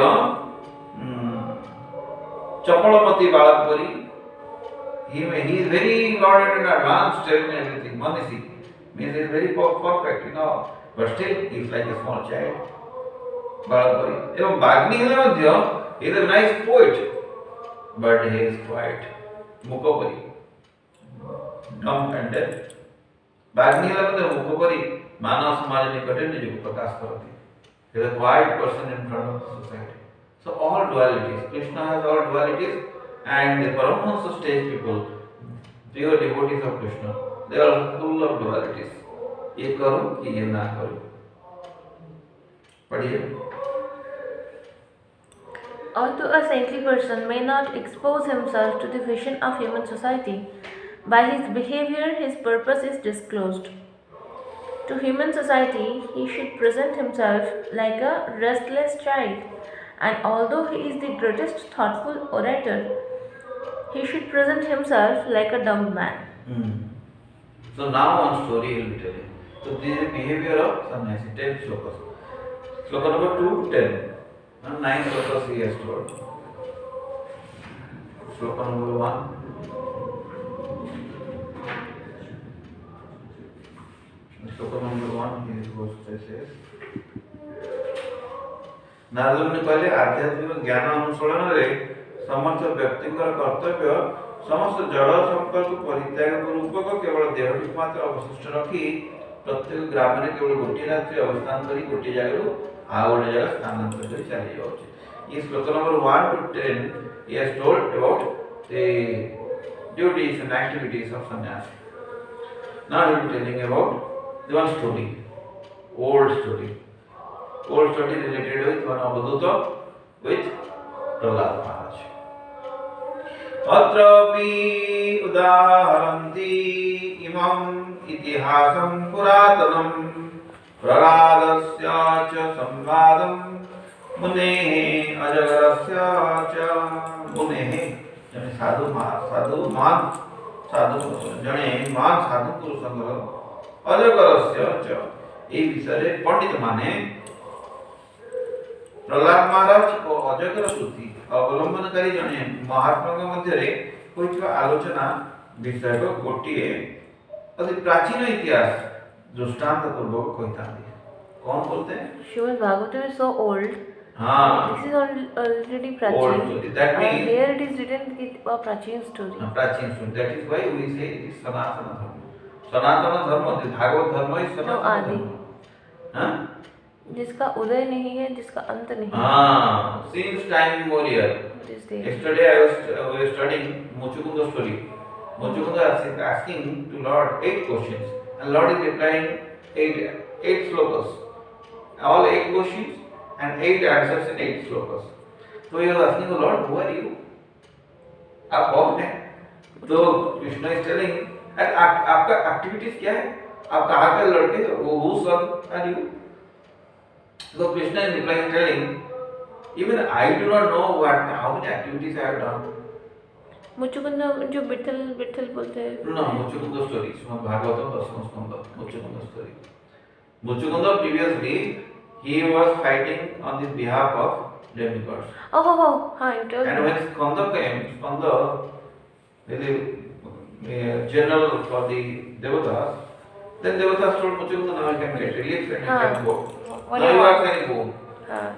चपलपति बालक परी he is very lauded and advanced in everything. Manishi means he is very perfect, but still he is like a small child. Balapari. Even Bagni hele madhya, he is a nice poet, but he is quiet. Mukapari. Dumb and deaf. Bagni hele madhya Mukapari, Manav Samaj nikate nijako prakash karati. He is a quiet person in front of the society. So all dualities. Krishna has all dualities, and the Paramahansa stage people, pure devotees of Krishna, they are full of dualities. ये करो कि ये ना करो. पढ़िए. Although a saintly person may not expose himself to the vision of human society, by his behavior his purpose is disclosed. To human society, he should present himself like a restless child, and although he is the greatest thoughtful orator, he should present himself like a dumb man. So now one story he will be telling. So this is the behavior of sannyasi. 10 slokas. Sloka number 2 to 10. And 9 slokas he has told. Sloka number 1. Sloka number 1 he goes to says. Narad ने कहले आध्यात्मिक ज्ञान अनुसरण रे समस्त व्यक्तिଙ୍କର कर्तव्य समस्त जड़ संपर्क परित्याग पूर्वक केवल देहटी मात्र अवशिष्ट रखी प्रत्येक ग्राम में केवल गोटी रात्रि अवस्थान करी गोटी जगह आ गोटे जगह स्थानांतर करी चली जाउछ. ये श्लोक number 1 to 10 he has told about the duties and activities of sannyasi. Now he is telling about the one story, old story. old story related with one Avadhuta with Prahlad Maharaj. Atrapi udaharanti imam itihasam puratanam praladasya cha samvadam munehe ajagarasya cha munehe jane sadhu man पुरुषଙ୍କର ଅଜଗରସ୍ୟ च ଏହି ବିଷୟରେ ପଣ୍ଡିତ ମାନେ ପ୍ରହ୍ଲାଦ ମହାରାଜ ଓ ଅଜଗର ଶ୍ରୁତି ଅବଲମ୍ବନକାରୀ ଜଣେ ମହାତ୍ମାଙ୍କ ମଧ୍ୟରେ ହୋଇଥିବା ଆଲୋଚନା ବିଷୟକ ଗୋଟିଏ ଅତି ପ୍ରାଚୀନ ଇତିହାସ ଦୃଷ୍ଟାନ୍ତ ପୂର୍ବକ କହିଥାନ୍ତି। କଣ ବୋଲତେ हैं? Srimad Bhagavatam is so old. This is already Prachin. Old story. That means here it is written with a Prachin story. Prachin story. That is why we say it is Sanatana Dharma. Sanatana Dharma, the Bhagavad Dharma is Sanatana Dharma. जिसका उदय नहीं है, जिसका अंत नहीं है. Since time immemorial. Yesterday I was studying Muchukunda story. Muchukunda is asking to Lord 8 questions, and Lord is replying 8 slokas. All 8 questions and 8 answers in 8 slokas. So he was asking the Lord, who are you? आप कौन हैं? तो Krishna is telling, आपका activities क्या है? आप कहाँ के लड़के हो? Who son are you? So Krishna is replying, telling, even I do not know how many activities I have done. Muchukunda जो विठल बोलते हैं. No, Muchukunda story. Srimad Bhagavatam verse-1 Muchukunda story. Muchukunda previously he was fighting on the behalf of demigods. Oh, you told me. And when Skanda came, Skanda, the general for the Devatas, then Devatas told Muchukunda, now you can get relief and you can go. Now you are can go.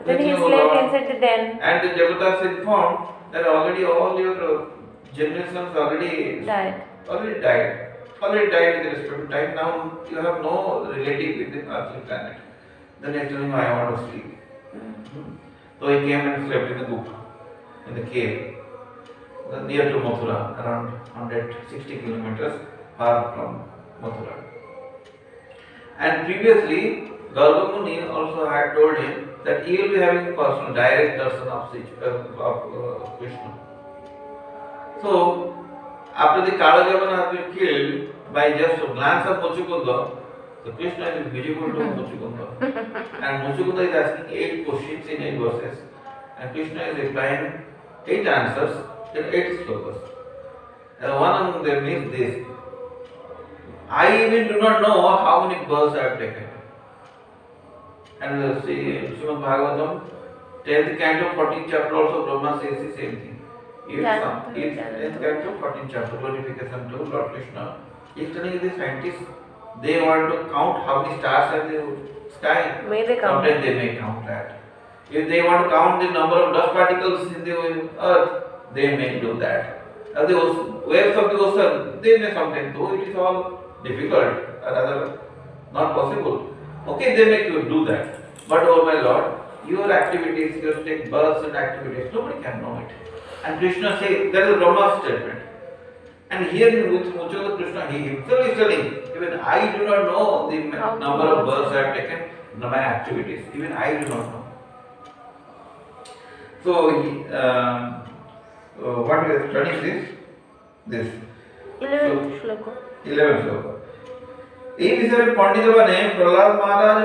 Then he slept inside the den. And the Devatas informed that already all your generations already died with respect to time. Now you have no relative with the earthly planet. Then he told him, I want to sleep. So he came and slept in the gufa, in the cave, near to Mathura, around 160 kilometers far from Mathura. And previously, Garga Muni also had told him that he will be having personal direct darshan of Krishna. So, after the Kala Javana has been killed by just a glance of Muchukunda, so Krishna is visible to Muchukunda. And Muchukunda is asking 8 questions in 8 verses. And Krishna is replying 8 answers in 8 slokas. And one of them is this. I even do not know how many births I have taken. And see, Srimad Bhagavatam, 10th canto, 14th chapter also Brahma says the same thing. If 10th canto, 14th chapter, glorification to Lord Krishna, he is telling the scientists, they want to count how many stars are in the sky. May they count? Sometimes they may count that. If they want to count the number of dust particles in the earth, they may do that. The waves of the ocean, they may sometimes do. It is all difficult, or rather not possible. Okay, they make you do that. But oh my Lord, your activities, your births and activities, nobody can know it. And Krishna says, that is Brahma's statement. And here with Muchukunda Krishna, he himself is telling, even I do not know the number of births I have taken, my activities. Even I do not know. So, what we are studying this. 11th shloka. 11th shloka. এই বিষয়ে পণ্ডিত মানে প্রহ্লাদ মহারাজ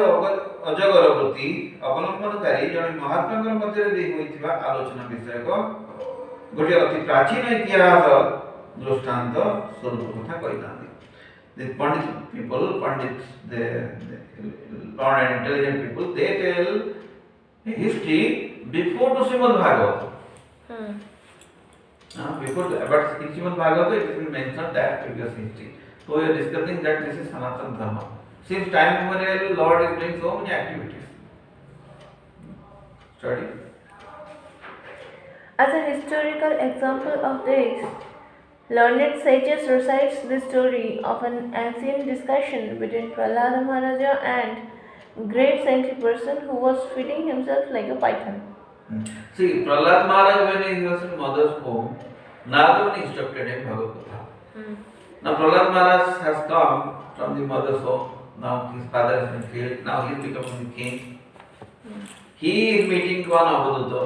অজগর প্রতি অবলম্বনকারী জଣେ ମହାତ୍ମାଙ୍କ ମଧ୍ୟରେ ଦେଇ ହୋଇଥିବା ଆଲୋଚନା ବିଷୟକ ଗୋଟିଏ ଅତି ପ୍ରାଚୀନ ଇତିହାସ ଦୃଷ୍ଟାନ୍ତ ସ୍ୱରୂପ କଥା କହିଥାନ୍ତି। The Pandit people, Pandits, the learned and intelligent people, they tell history before to Srimad Bhagavatam. Before, but in Srimad Bhagavatam it is mentioned that previous history. So we are discussing that this is Sanatana Dharma. Since time immemorial, Lord is doing so many activities. Study. As a historical example of this, learned sages recites the story of an ancient discussion between Prahlada Maharaja and great saintly person who was feeding himself like a python. See, Prahlad Maharaj, when he was in mother's home, Narada instructed him Bhagavad Gita. Now Prahlad Maharaj has come from the mother's home. Now his father has been killed. Now he is becoming the king. He is meeting one Avaduta,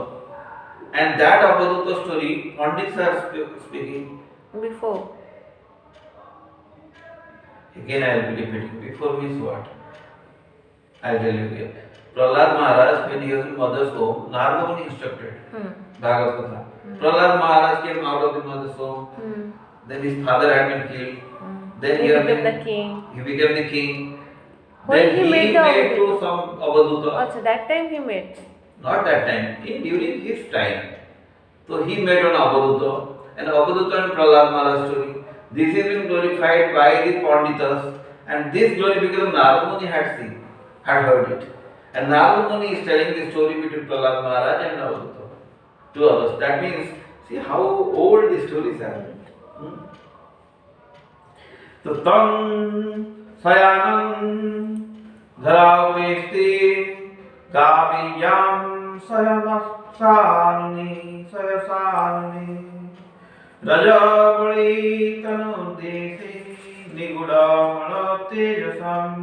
and that Avaduta story, Pandits are speaking. Before. Again, I will be repeating. Before means what? I will tell you again. Prahlad Maharaj, when he was in mother's home, Narada Muni instructed Bhagavad Prahlad Maharaj came out of the mother's home. Then his father had been killed. Then He became the king. He became the king. When Then he he made the made to some Avaduta. Also, that time he made. Not that time, during his time. So he made an Avaduta, and Avaduta and Prahlad Maharaj story. This has been glorified by the Panditas, and this glory because Narada Muni had seen, had heard it. And Narada Muni is telling the story between Prahlad Maharaj and Avaduta to others. That means, see how old the stories are. So, Tam Sayanam Dharavesti Gaviyam Sayasanuni Rajavali Tanu Desi Nigudamana Tejasam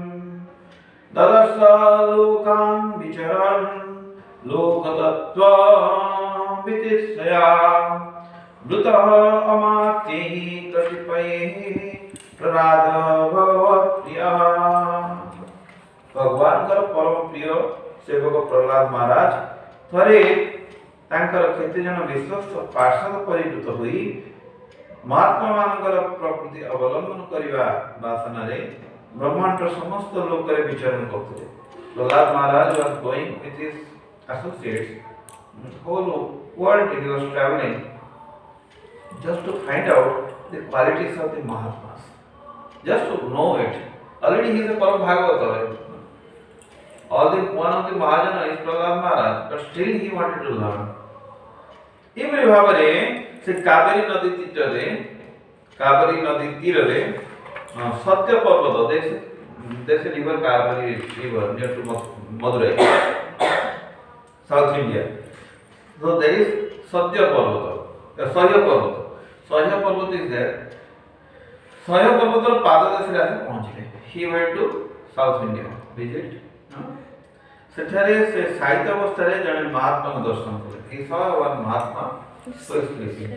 Dadasa Lokam Vicharan Lokatattva Vitisaya Bhutaha Amati Katipaye Prada Bhagavatriya भगवानଙ୍କର परम प्रिय सेवक प्रहलाद महाराज थरे तांकर केते जन विश्वस्त पार्षद परिवृत होई महात्मा मानकर प्रकृति अवलंबन करिवा वासना रे ब्रह्मांड समस्त लोक रे विचरण करथले प्रहलाद महाराज was going with his associates whole world he was traveling just to find out the qualities of the Mahatmas, just to know it. Already he is a Param Bhagavata. One of the Mahajana is Prahlad Maharaj, but still he wanted to learn. Every bhavare, se Kaveri Nadi Tirare, Satya Parvata, there is a river Kaveri river near to Madurai, South India. So there is Satya Parvata, Sahya Parvata. Sahya Parvata is there. Sahya Parvata Pada Dasirase Pahunchile. He went to South India, visit. ସେଠାରେ ସେ ସାହିତ୍ୟ ଅବସ୍ଥାରେ ଜଣେ ମହାତ୍ମାଙ୍କୁ ଦର୍ଶନ କଲେ he saw one Mahatma sleeping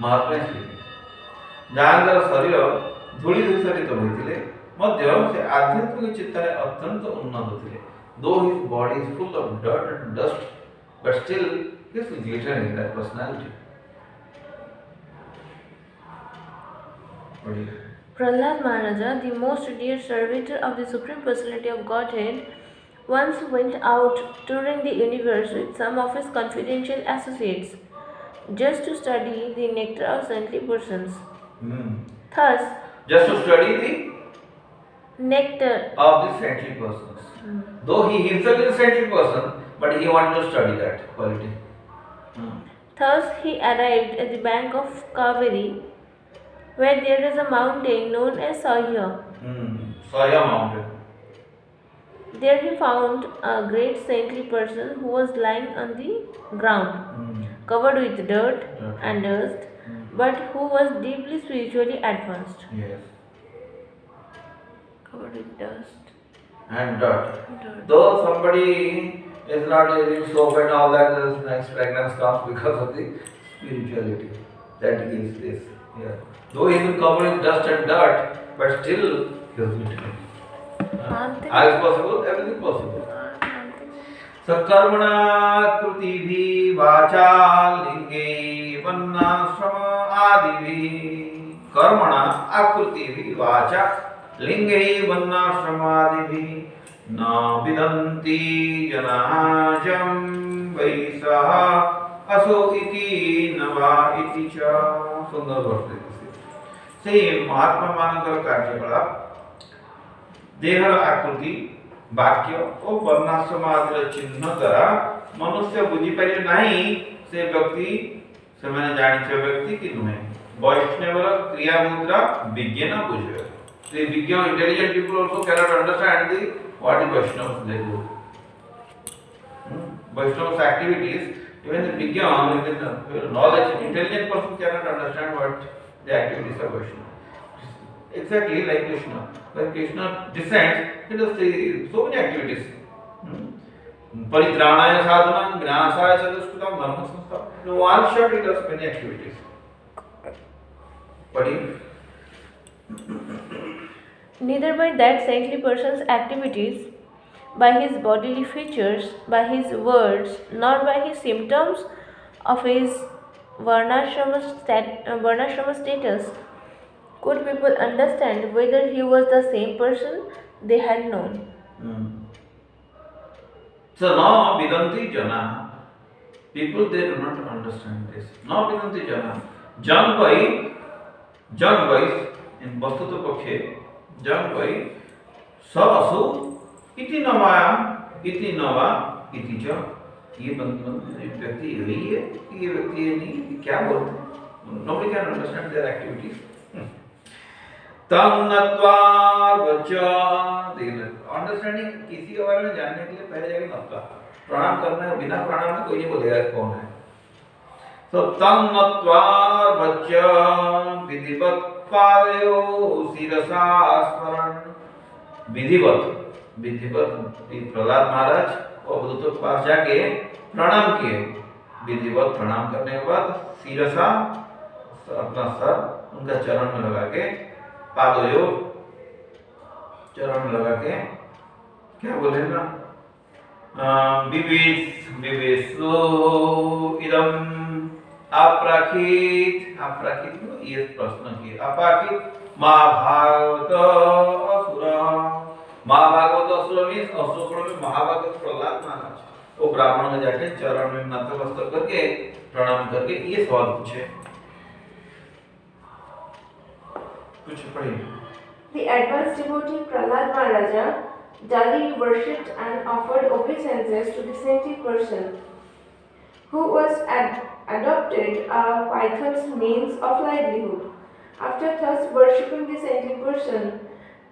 Mahatma sleeping ଯାହାଙ୍କର ଶରୀର ଧୂଳି ଧୂସରିତ ହୋଇଥିଲେ ମଧ୍ୟ ସେ ଆଧ୍ୟାତ୍ମିକ ଚିନ୍ତାରେ ଅତ୍ୟନ୍ତ ଉନ୍ନତ ଥିଲେ though his body is full of dirt and dust but still he is glittering in that personality. Prahlad Maharaja, the most dear servitor of the Supreme Personality of Godhead, once went out touring the universe with some of his confidential associates, just to study the nectar of saintly persons. Thus, just to study the nectar of the saintly persons. Though he himself is a saintly person, but he wanted to study that quality. Thus, he arrived at the bank of Kaveri, where there is a mountain known as Sahya. Sahya mountain. There he found a great saintly person who was lying on the ground, covered with dirt and dust, but who was deeply spiritually advanced. Yes. Covered with dust and dirt. Though somebody is not using soap and all that, this nice fragrance comes because of the spirituality that gives this. Yeah. Though he is covered with dust and dirt, but still he is beautiful. As possible, everything possible. Sakarmana krutibhi vacha linge vannashrama adibhi karmana akrutibhi vacha linge vannashrama adibhi na vidanti janajam vaisaha aso iti nava iti cha. Sundar verse. See, Mahatma Manakar Karjakala there आकृति वाक्य और वर्णाश्रम आदि चिन्ह द्वारा मनुष्य बुझी पारे नहीं से व्यक्ति से माने जानिछ व्यक्ति कि नुहे वैष्णवर क्रिया मुद्रा विज्ञान बुझे the विज्ञान intelligent people also cannot understand the what is Vaishnavas they do. Vaishnavas activities, even the विज्ञान, even the knowledge, intelligent person cannot understand what the activities of Vaishnava. Exactly like Krishna. When Krishna descends, he does so many activities. परित्राणाय साधनां विनाशाय च दुष्कृतां धर्म संस्थापनाय. In one shot he does many activities. But Neither by that saintly person's activities, by his bodily features, by his words, nor by his symptoms of his varnashrama status, could people understand whether he was the same person they had known. So now Vedanti Jana, people they do not understand this. Now Vedanti Jana, Jan by in Vastuta Pakshe, Jan by Savasu, iti nava, iti ja. ये व्यक्ति यही है कि ये व्यक्ति ये नहीं क्या बोलते हैं. Nobody can understand their activities. तम नत्वा बचा. अंडरस्टैंडिंग किसी के बारे में जानने के लिए पहले जाके नत्वा प्रणाम करना है. बिना प्रणाम में कोई नहीं बोलेगा कौन है. तो तम नत्वा बचा विधिवत पादयो शिरसा स्मरण. विधिवत प्रहलाद महाराज अवधूतों के पास जाके प्रणाम किए. विधिवत प्रणाम करने के बाद शिरसा अपना सर उनका चरण में लगा के पादयो चरण में लगा के क्या बोले ना विवेशो इदम अपराखित ये प्रश्न किए. अपराखित महाभारत असुर मीन्स असुर में महाभारत प्रहलाद महाराज वो ब्राह्मण में जाके चरण में नतमस्तक करके प्रणाम करके ये सवाल पूछे. कुछ पढ़िए. The advanced devotee Prahlad Maharaja duly worshipped and offered obeisances to the saintly person who was adopted a python's means of livelihood. After thus worshipping the saintly person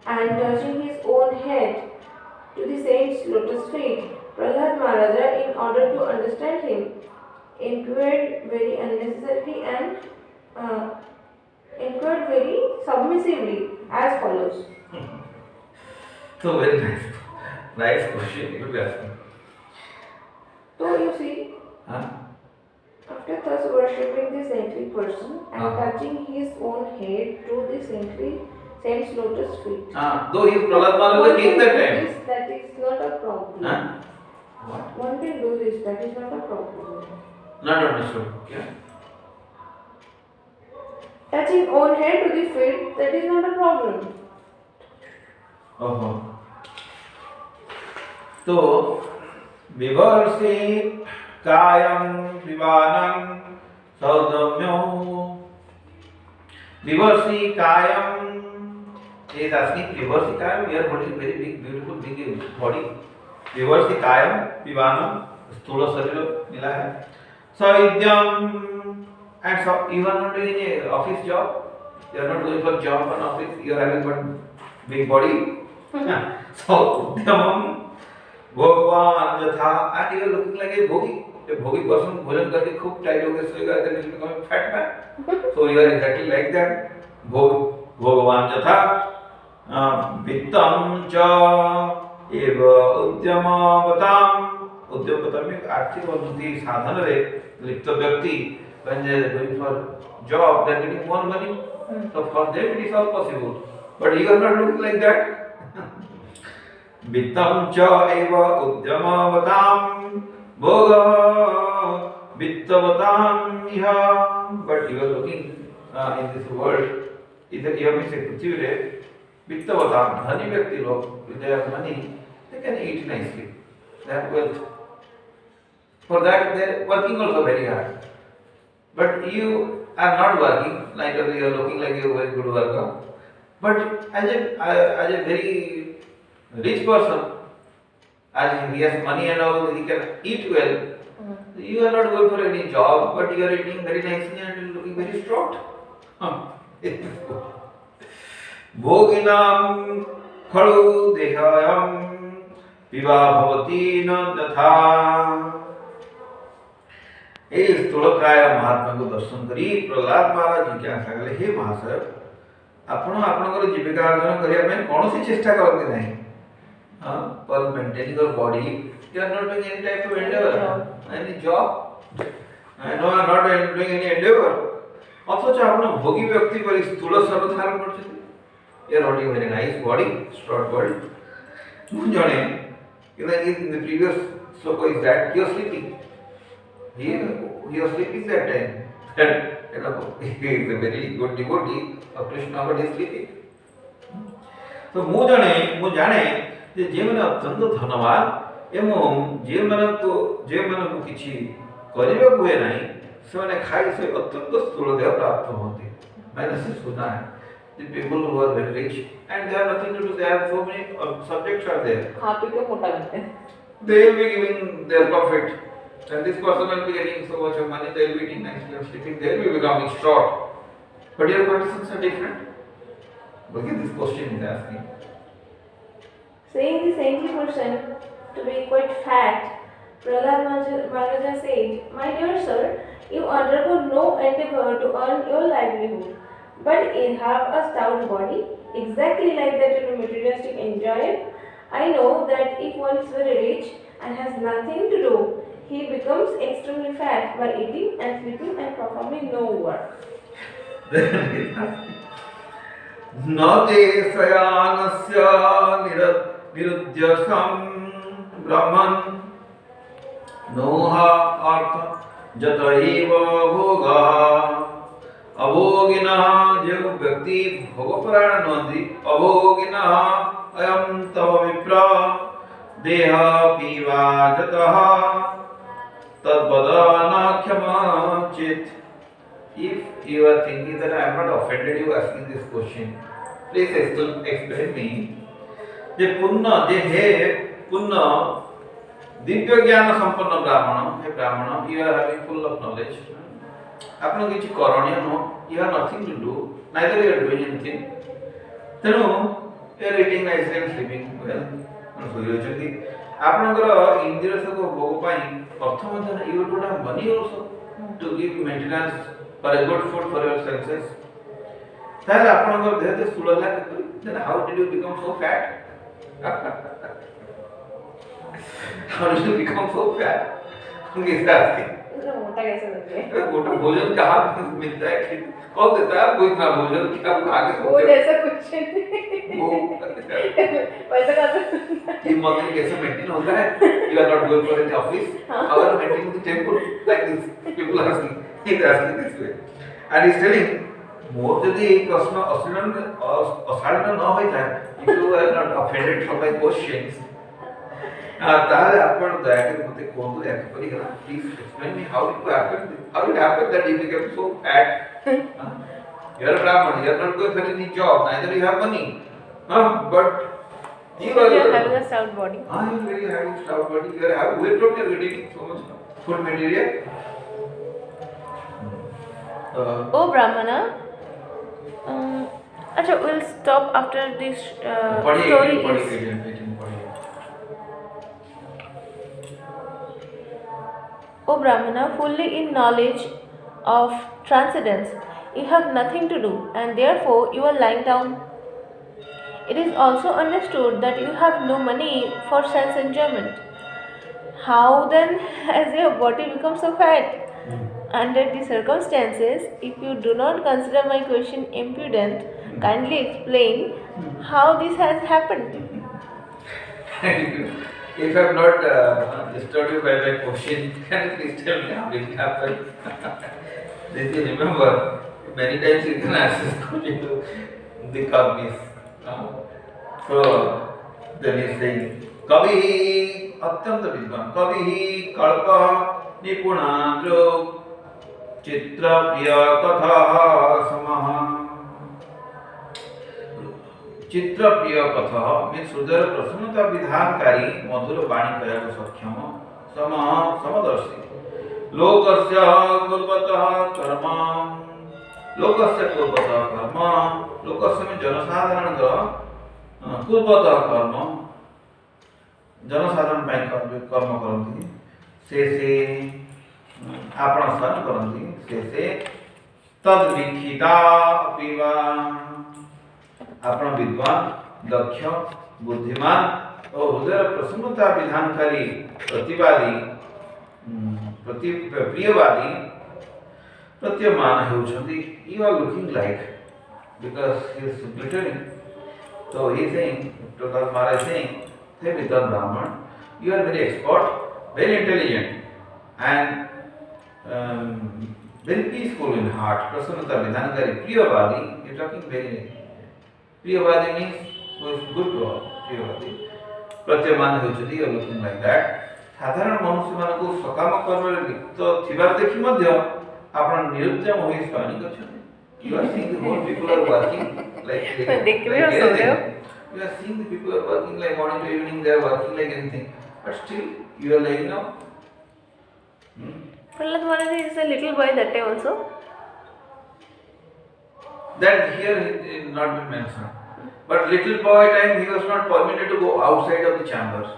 and touching his own head to the saint's lotus feet, Prahlad Maharaja, in order to understand him, inquired very unnecessarily and inquired very submissively as follows. So very nice question you will be asking. So you see, after thus worshipping the saintly person and touching his own head to the saint's lotus feet. Though he is Prahlad Maharaja king that time. That is not a problem. What? One can do this, that is not a problem. Not understood. Yeah. Touching own head to the feet, that is not a problem. तो विवर्षे कायम विवानं सौदम्यो विवर्षी कायम is asking विवर्षी कायम your body is very big beautiful big body. विवर्षी कायम विवानं स्थूल शरीर मिला है. सौद्यम and so you are not doing a office job, you are not going for job on office, you are having one big body. So उद्यमम भगवान यथा and you are looking like a भोगी person भोजन करके खूब tight हो गए सोएगा then you become a fat man. So you are exactly like that. भगवान यथा वित्तम च एव उद्यमवताम. उद्यमवताम में आर्थिक उन्नति साधन रे लिप्त व्यक्ति when they are going for job they are getting more money. So for them it is all possible, but you are not looking like that. Vittam cha eva udyamavatam bhoga vittavatam iha. But you are looking in this world either you have say prithvi re vittavatam dhani vyakti log with their money they can eat nicely, they have wealth. For that they are working also very hard. But you are not working, neither you are looking like a very good worker. But as a very rich person, as he has money and all, he can eat well. You are not going for any job, but you are eating very nicely and looking very strong. Bhoginam khalu dehayam viva bhavati na natha. ए स्थूलकाय महात्मा को दर्शन करी प्रहलाद महाराज जिज्ञासा कले हे महाशय आपण आपनकर जीविका अर्जन करिया में कोनोसी चेष्टा करते नहीं for maintaining your body, you are not doing any type of endeavor, any job. I know I am not doing any endeavor. অথচ আপনার ভোগী ব্যক্তি পরি স্থূল শরীর ধারণ করছেন। You are having a very nice body, strong body. ମୁଁ ଜଣେ in the previous sloka is that he was sleeping. He was sleeping that time. And he is a very good devotee of Krishna, but he is sleeping. So ମୁଁ ଜାଣେ ଯେ ଯେଉଁମାନେ ଅତ୍ୟନ୍ତ ଧନବାନ ଏବଂ ଯେଉଁମାନଙ୍କୁ କିଛି କରିବାକୁ ହୁଏ ନାହିଁ ସେମାନେ ଖାଇ ସେ ଅତ୍ୟନ୍ତ ସ୍ଥୂଳ ଦେହ ପ୍ରାପ୍ତ ହୁଅନ୍ତି। मैंने से सुना है the people who are very rich and they have nothing to do, they have so many subjects are there, खा पी के मोटा लगते हैं, they will be giving their profit and this person will be getting so much of money, they will be eating nicely and sleeping, they will be becoming short, but your conditions are different. Look at this question is asking. Saying the saintly person to be quite fat, Prahlad Maharaja said, "My dear sir, you undergo no endeavor to earn your livelihood, but you have a stout body, exactly like that of a materialistic enjoyer. I know that if one is very rich and has nothing to do, he becomes extremely fat by eating and sleeping and performing no work." न ते शयानस्य निरुद्यसं ब्रह्मन् नोहा अर्थ जतैव भोगा अभोगिनः जो व्यक्ति भोगपरायण नोन्ति अभोगिनः अयं तव विप्र देह पीवा जतः तद्वदानाख्यमचित्. If you are thinking that I am not offended you asking this question, please explain me. जे पुण्य जे हे पुण्य दिव्य ज्ञान संपन्न ब्राह्मण, हे ब्राह्मण, you are having full of knowledge. आपन किछि करणीय न, you have nothing to do, neither you are doing anything. तेणु you are eating nicely and sleeping well. सोई होचंती आपनकर इंद्रिय सब भोग पई प्रथम दिन you would have money also to give maintenance for a good food for your senses. ताले आपनकर देह ते स्थूल होला कि then how did you become so fat? How did you become so fat? किस asking? मोटा कैसे बन गए? मोटा भोजन कहाँ मिलता है? कौन देता है आपको इतना भोजन कि आप खा के वो जैसा कुछ नहीं। पैसा कहाँ से? ये मंदिर कैसे मेंटेन होता है? You are not going for an office. How are you maintaining the temple like this? People are asking. He is asking this way, and he is telling. मोर यदि प्रश्न अशालीन न होइଥାଏ, if you are not offended from my questions, ताले आपण दयाकरी मते कोंतु explain करा, please explain me how it happened that you became so fat. You are a brahman, you are not going for any job, neither you have money, but you are having a stout body. You are really having stout body, you are away from your getting so much food material. Oh Brahmana, अच्छा, we'll stop after this story is. O Brahmana, fully in knowledge of transcendence, you have nothing to do, and therefore you are lying down. It is also understood that you have no money for sense enjoyment. How then has your body become so fat? Under the circumstances, if you do not consider my question impudent, kindly explain how this has happened. If I have not disturbed you by my question, can you please tell me how it happened? This you remember, many times you can ask this question to the Kavis. So, then he is saying, Kavi Atyanta Vidvan, Kavi Kalpa Nipunandro चित्र प्रिय कथा समः. चित्र प्रिय कथा means हृदय प्रसन्नता विधानकारी मधुर वाणी कहयाको सक्षम समः समदर्शी. लोकस्य कुर्वतः कर्म, लोकस्य कुर्वतः कर्म, लोकस्य में जनसाधारण कुर्वतः कर्म, जनसाधारण ପାଇଁ कर्म करନ୍ତି से आपण स्थान करନ୍ତି से तद विखिता पीवा. आपण विद्वान, दक्ष, बुद्धिमान और हृदय प्रसन्नता विधानकारी प्रतिवादी प्रियवादी प्रत्यमान होउछंती you are looking like because he is glittering. So he is saying, Prahlad Maharaj is saying, hey Mr. Brahman, you are very expert, very intelligent and very peaceful in heart. Prasannata vidhankari priyavadi, you are talking very priyavadi means who is good to all. Priyavadi प्रत्यमान होउछंती you are looking like that. साधारण मनुष्य मानकु सकाम कर्मरे लिप्त थिबार देखि मध्य आपण निरुद्यम होई स्वामी करछंती. You are seeing the whole people are working like you are seeing the people are working like morning to evening, they are working like anything, but still you are like Prahlad Maharaj is a little boy that time also. That here it not been mentioned. But little boy time he was not permitted to go outside of the chambers.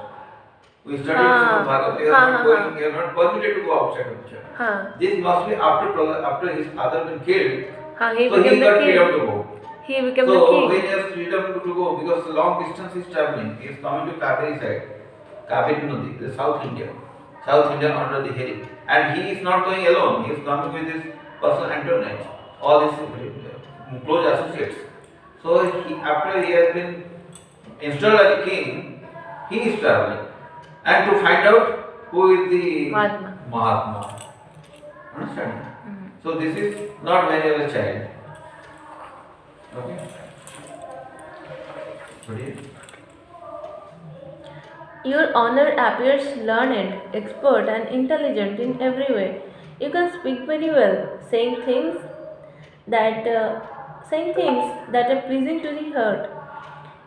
We studied Srimad Bhagavatam, he was not permitted to go outside of the chamber. This must be after his father been killed. So he got freedom to go. He became the king. So when he has freedom to go, because long distance he is traveling, he is coming to Kaveri side, Kaveri Nadi, the South India under the hill, and he is not going alone. He is coming with his personal entourage, all his close associates. So after he has been installed as a king, he is traveling, and to find out who is the Mahatma. Understand? So this is not when you are a child. Okay. Your honor appears learned, expert, and intelligent in every way. You can speak very well, saying things that are pleasing to the heart.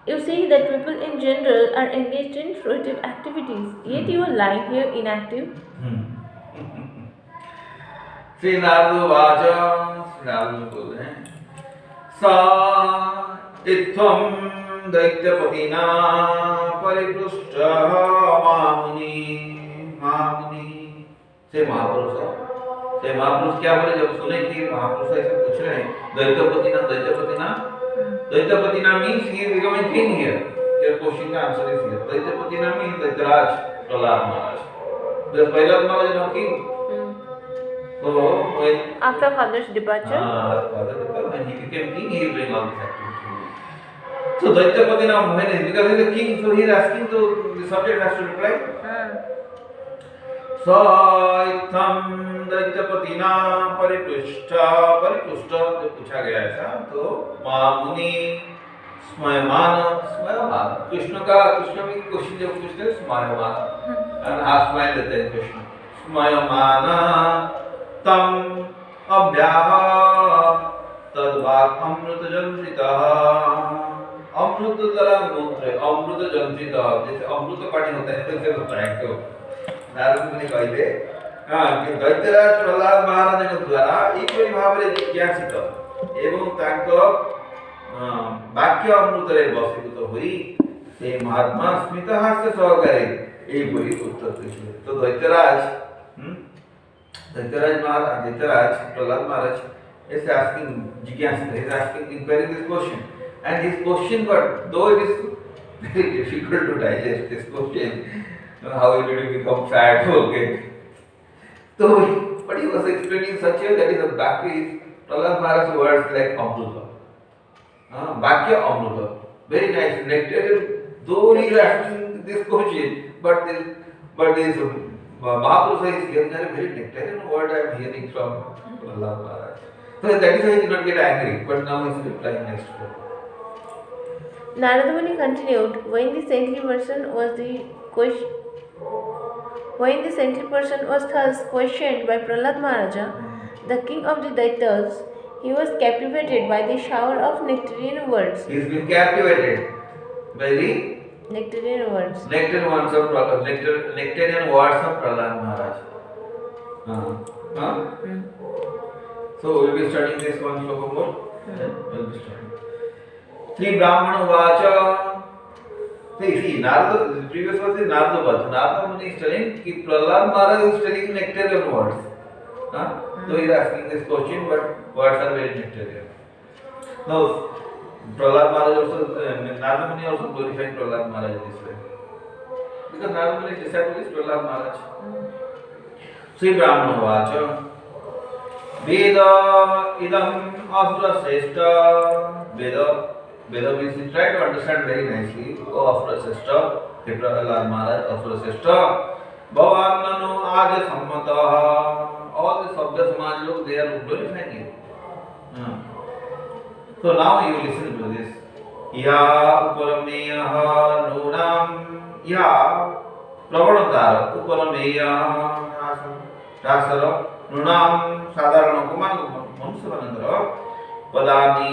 You see that people in general are engaged in fruitive activities, yet you are lying here inactive. Shri Narad वाचा, श्री नारद बोल रहे हैं, सा इत्थम दैत्यपतिना परिपृष्टः मामुनि से महापुरुष क्या बोले जब सुने कि महापुरुष ऐसे पूछ रहे हैं दैत्यपतिना means he is becoming king here. Your question का answer is here. दैत्यपतिना means दैत्यराज Prahlad Maharaj. Because Prahlad Maharaj is now king. So when after father's departure, when he became king, he will bring all this activity. So Daityapati now, when because he is the king, so he is asking to the subject has to reply. Saitham Daityapati na pariprushta जो पूछा गया ऐसा तो मामुनि स्मयमान कृष्ण भी question जब पूछते हैं स्मयमान smile देते हैं कृष्ण स्मयमान तम अभ्याह तद्वाक् अमृत जंत्रितः अमृत द्वारा अमृत जंत्रितः जैसे अमृत पानी होता है वैसे होता है तो नारद मुनि कहते कि दैत्यराज प्रहलाद महाराज द्वारा एपरि भावरे जिज्ञासित एवं तांक वाक्य अमृत रे बसीभूत होई से महात्मा स्मित हास्य सहकारे एपरि उत्तर देते तो दैत्यराज प्रहलाद महाराज is asking jigyasa, he is asking, inquiring this question, and his question, but though it is very difficult to digest this question, how did you become fat? Okay. So, but he was explaining such a that is the back is Prahlad Maharaj's words like Amruta, Vakya Amruta, very nice, nectar. Though he is asking this question, but this Mahaprabhu is hearing a very nectarian word I am hearing from Prahlad Maharaj. So that is why he did not get angry, but now he is replying next to it. Narada Muni continued, when the saintly person was thus questioned by Prahlad Maharaja, the king of the Daityas, he was captivated by the shower of nectarian words. He has been captivated by the nectarian words. Nectarian words of Prahlad Maharaj. So we will be studying this one sloka more. We will be studying. Sri Brahmana Vacha. See, Narada, the previous was the Narada Vacha. Narada Muni is telling that Prahlad Maharaj is telling nectarian words. So he is asking this question, but words are very nectarian. Now, Prahlad Maharaj also, Narada Muni also glorified Prahlad Maharaj this way. because Narada Muni's disciple is Prahlad Maharaj. Sri Brahmana Vacha Veda idam asura sreshta. Veda means you try to understand very nicely. O asura sreshta, He Prahlad Maharaj, asura sreshta. Bhavan nanu aja sammata. All the Sabda Samaj log, they are glorifying you. So now you listen to this. Ya uparameyaha nunam ya pravadantara uparameyaha dasara nunam sadharana kumana manusavanandara padani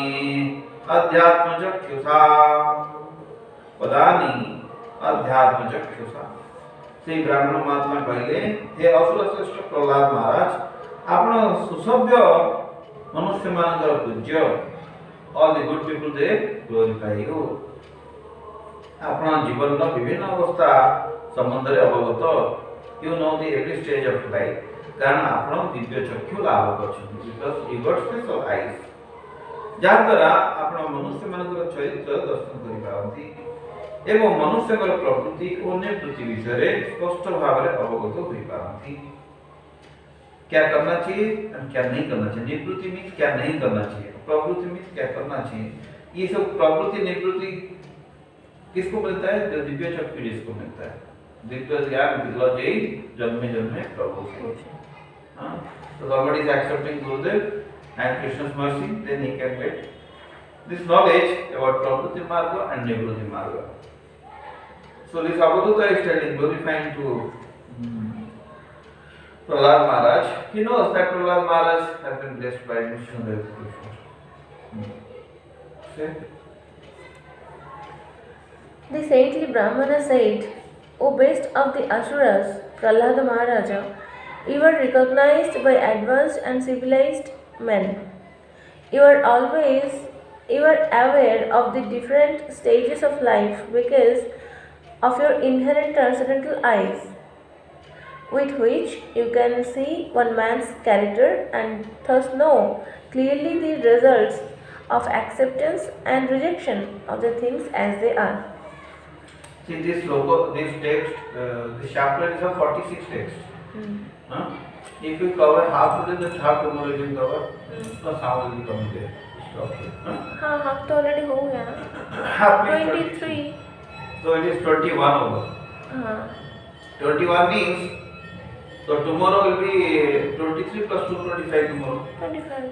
adhyatma chakyusa Shri ब्राह्मण महात्मा कहले हे असुर श्रेष्ठ प्रहलाद महाराज आपण सुसभ्य मनुष्य मानकर पूज्य all the good people they glorify you आपण जीवन नो विभिन्न अवस्था संबंध रे अवगत you know the every stage of life कारण आपण दिव्य चक्षु लाभ करछन because you got special eyes जहाँ द्वारा आपण मनुष्य मानकर चरित्र दर्शन करि पारंती एवं मनुष्य प्रकृति और निवृत्ति विषय स्पष्ट भाव में अवगत हो पारंती क्या करना चाहिए और क्या नहीं करना चाहिए निवृत्ति मीन्स क्या नहीं करना चाहिए प्रवृत्ति मीन्स क्या करना चाहिए ये सब प्रवृत्ति निवृत्ति किसको मिलता है जो दिव्य चक्षु जिसको मिलता है दिव्य ज्ञान दिग्लजय जन्मे जन्मे प्रभु से हां so somebody is accepting Gurudev and Krishna's mercy then he can get this knowledge about pravrutti marga and nivrutti marga. So this Avadhuta is telling, glorifying to Prahlad Maharaj. He knows that Prahlad Maharaj has been blessed by Vishnu Dev. The saintly Brahmana said, O best of the Asuras, Prahlada Maharaja, you are recognized by advanced and civilized men. You are aware of the different stages of life because of your inherent transcendental eyes, with which you can see one man's character and thus know clearly the results of acceptance and rejection of the things as they are. See this logo, this text, this chapter is of 46 texts. If you cover half today, then half tomorrow you will cover. Plus half will be coming there. Okay. half तो already हो गया ना. Half 23. So it is 21 over. 21 means, so tomorrow will be 23 plus 2, 25 tomorrow. 25.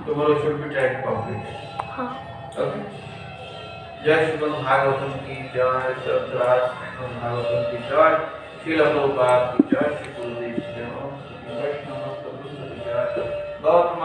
Tomorrow should be tried to complete. Okay. जय श्रीमद् भागवतम की जय, सत्यराज भागवतम की जय, श्रील प्रभुपाद की जय, श्री गुरुदेव की जय, वैष्णव की जय, गौतम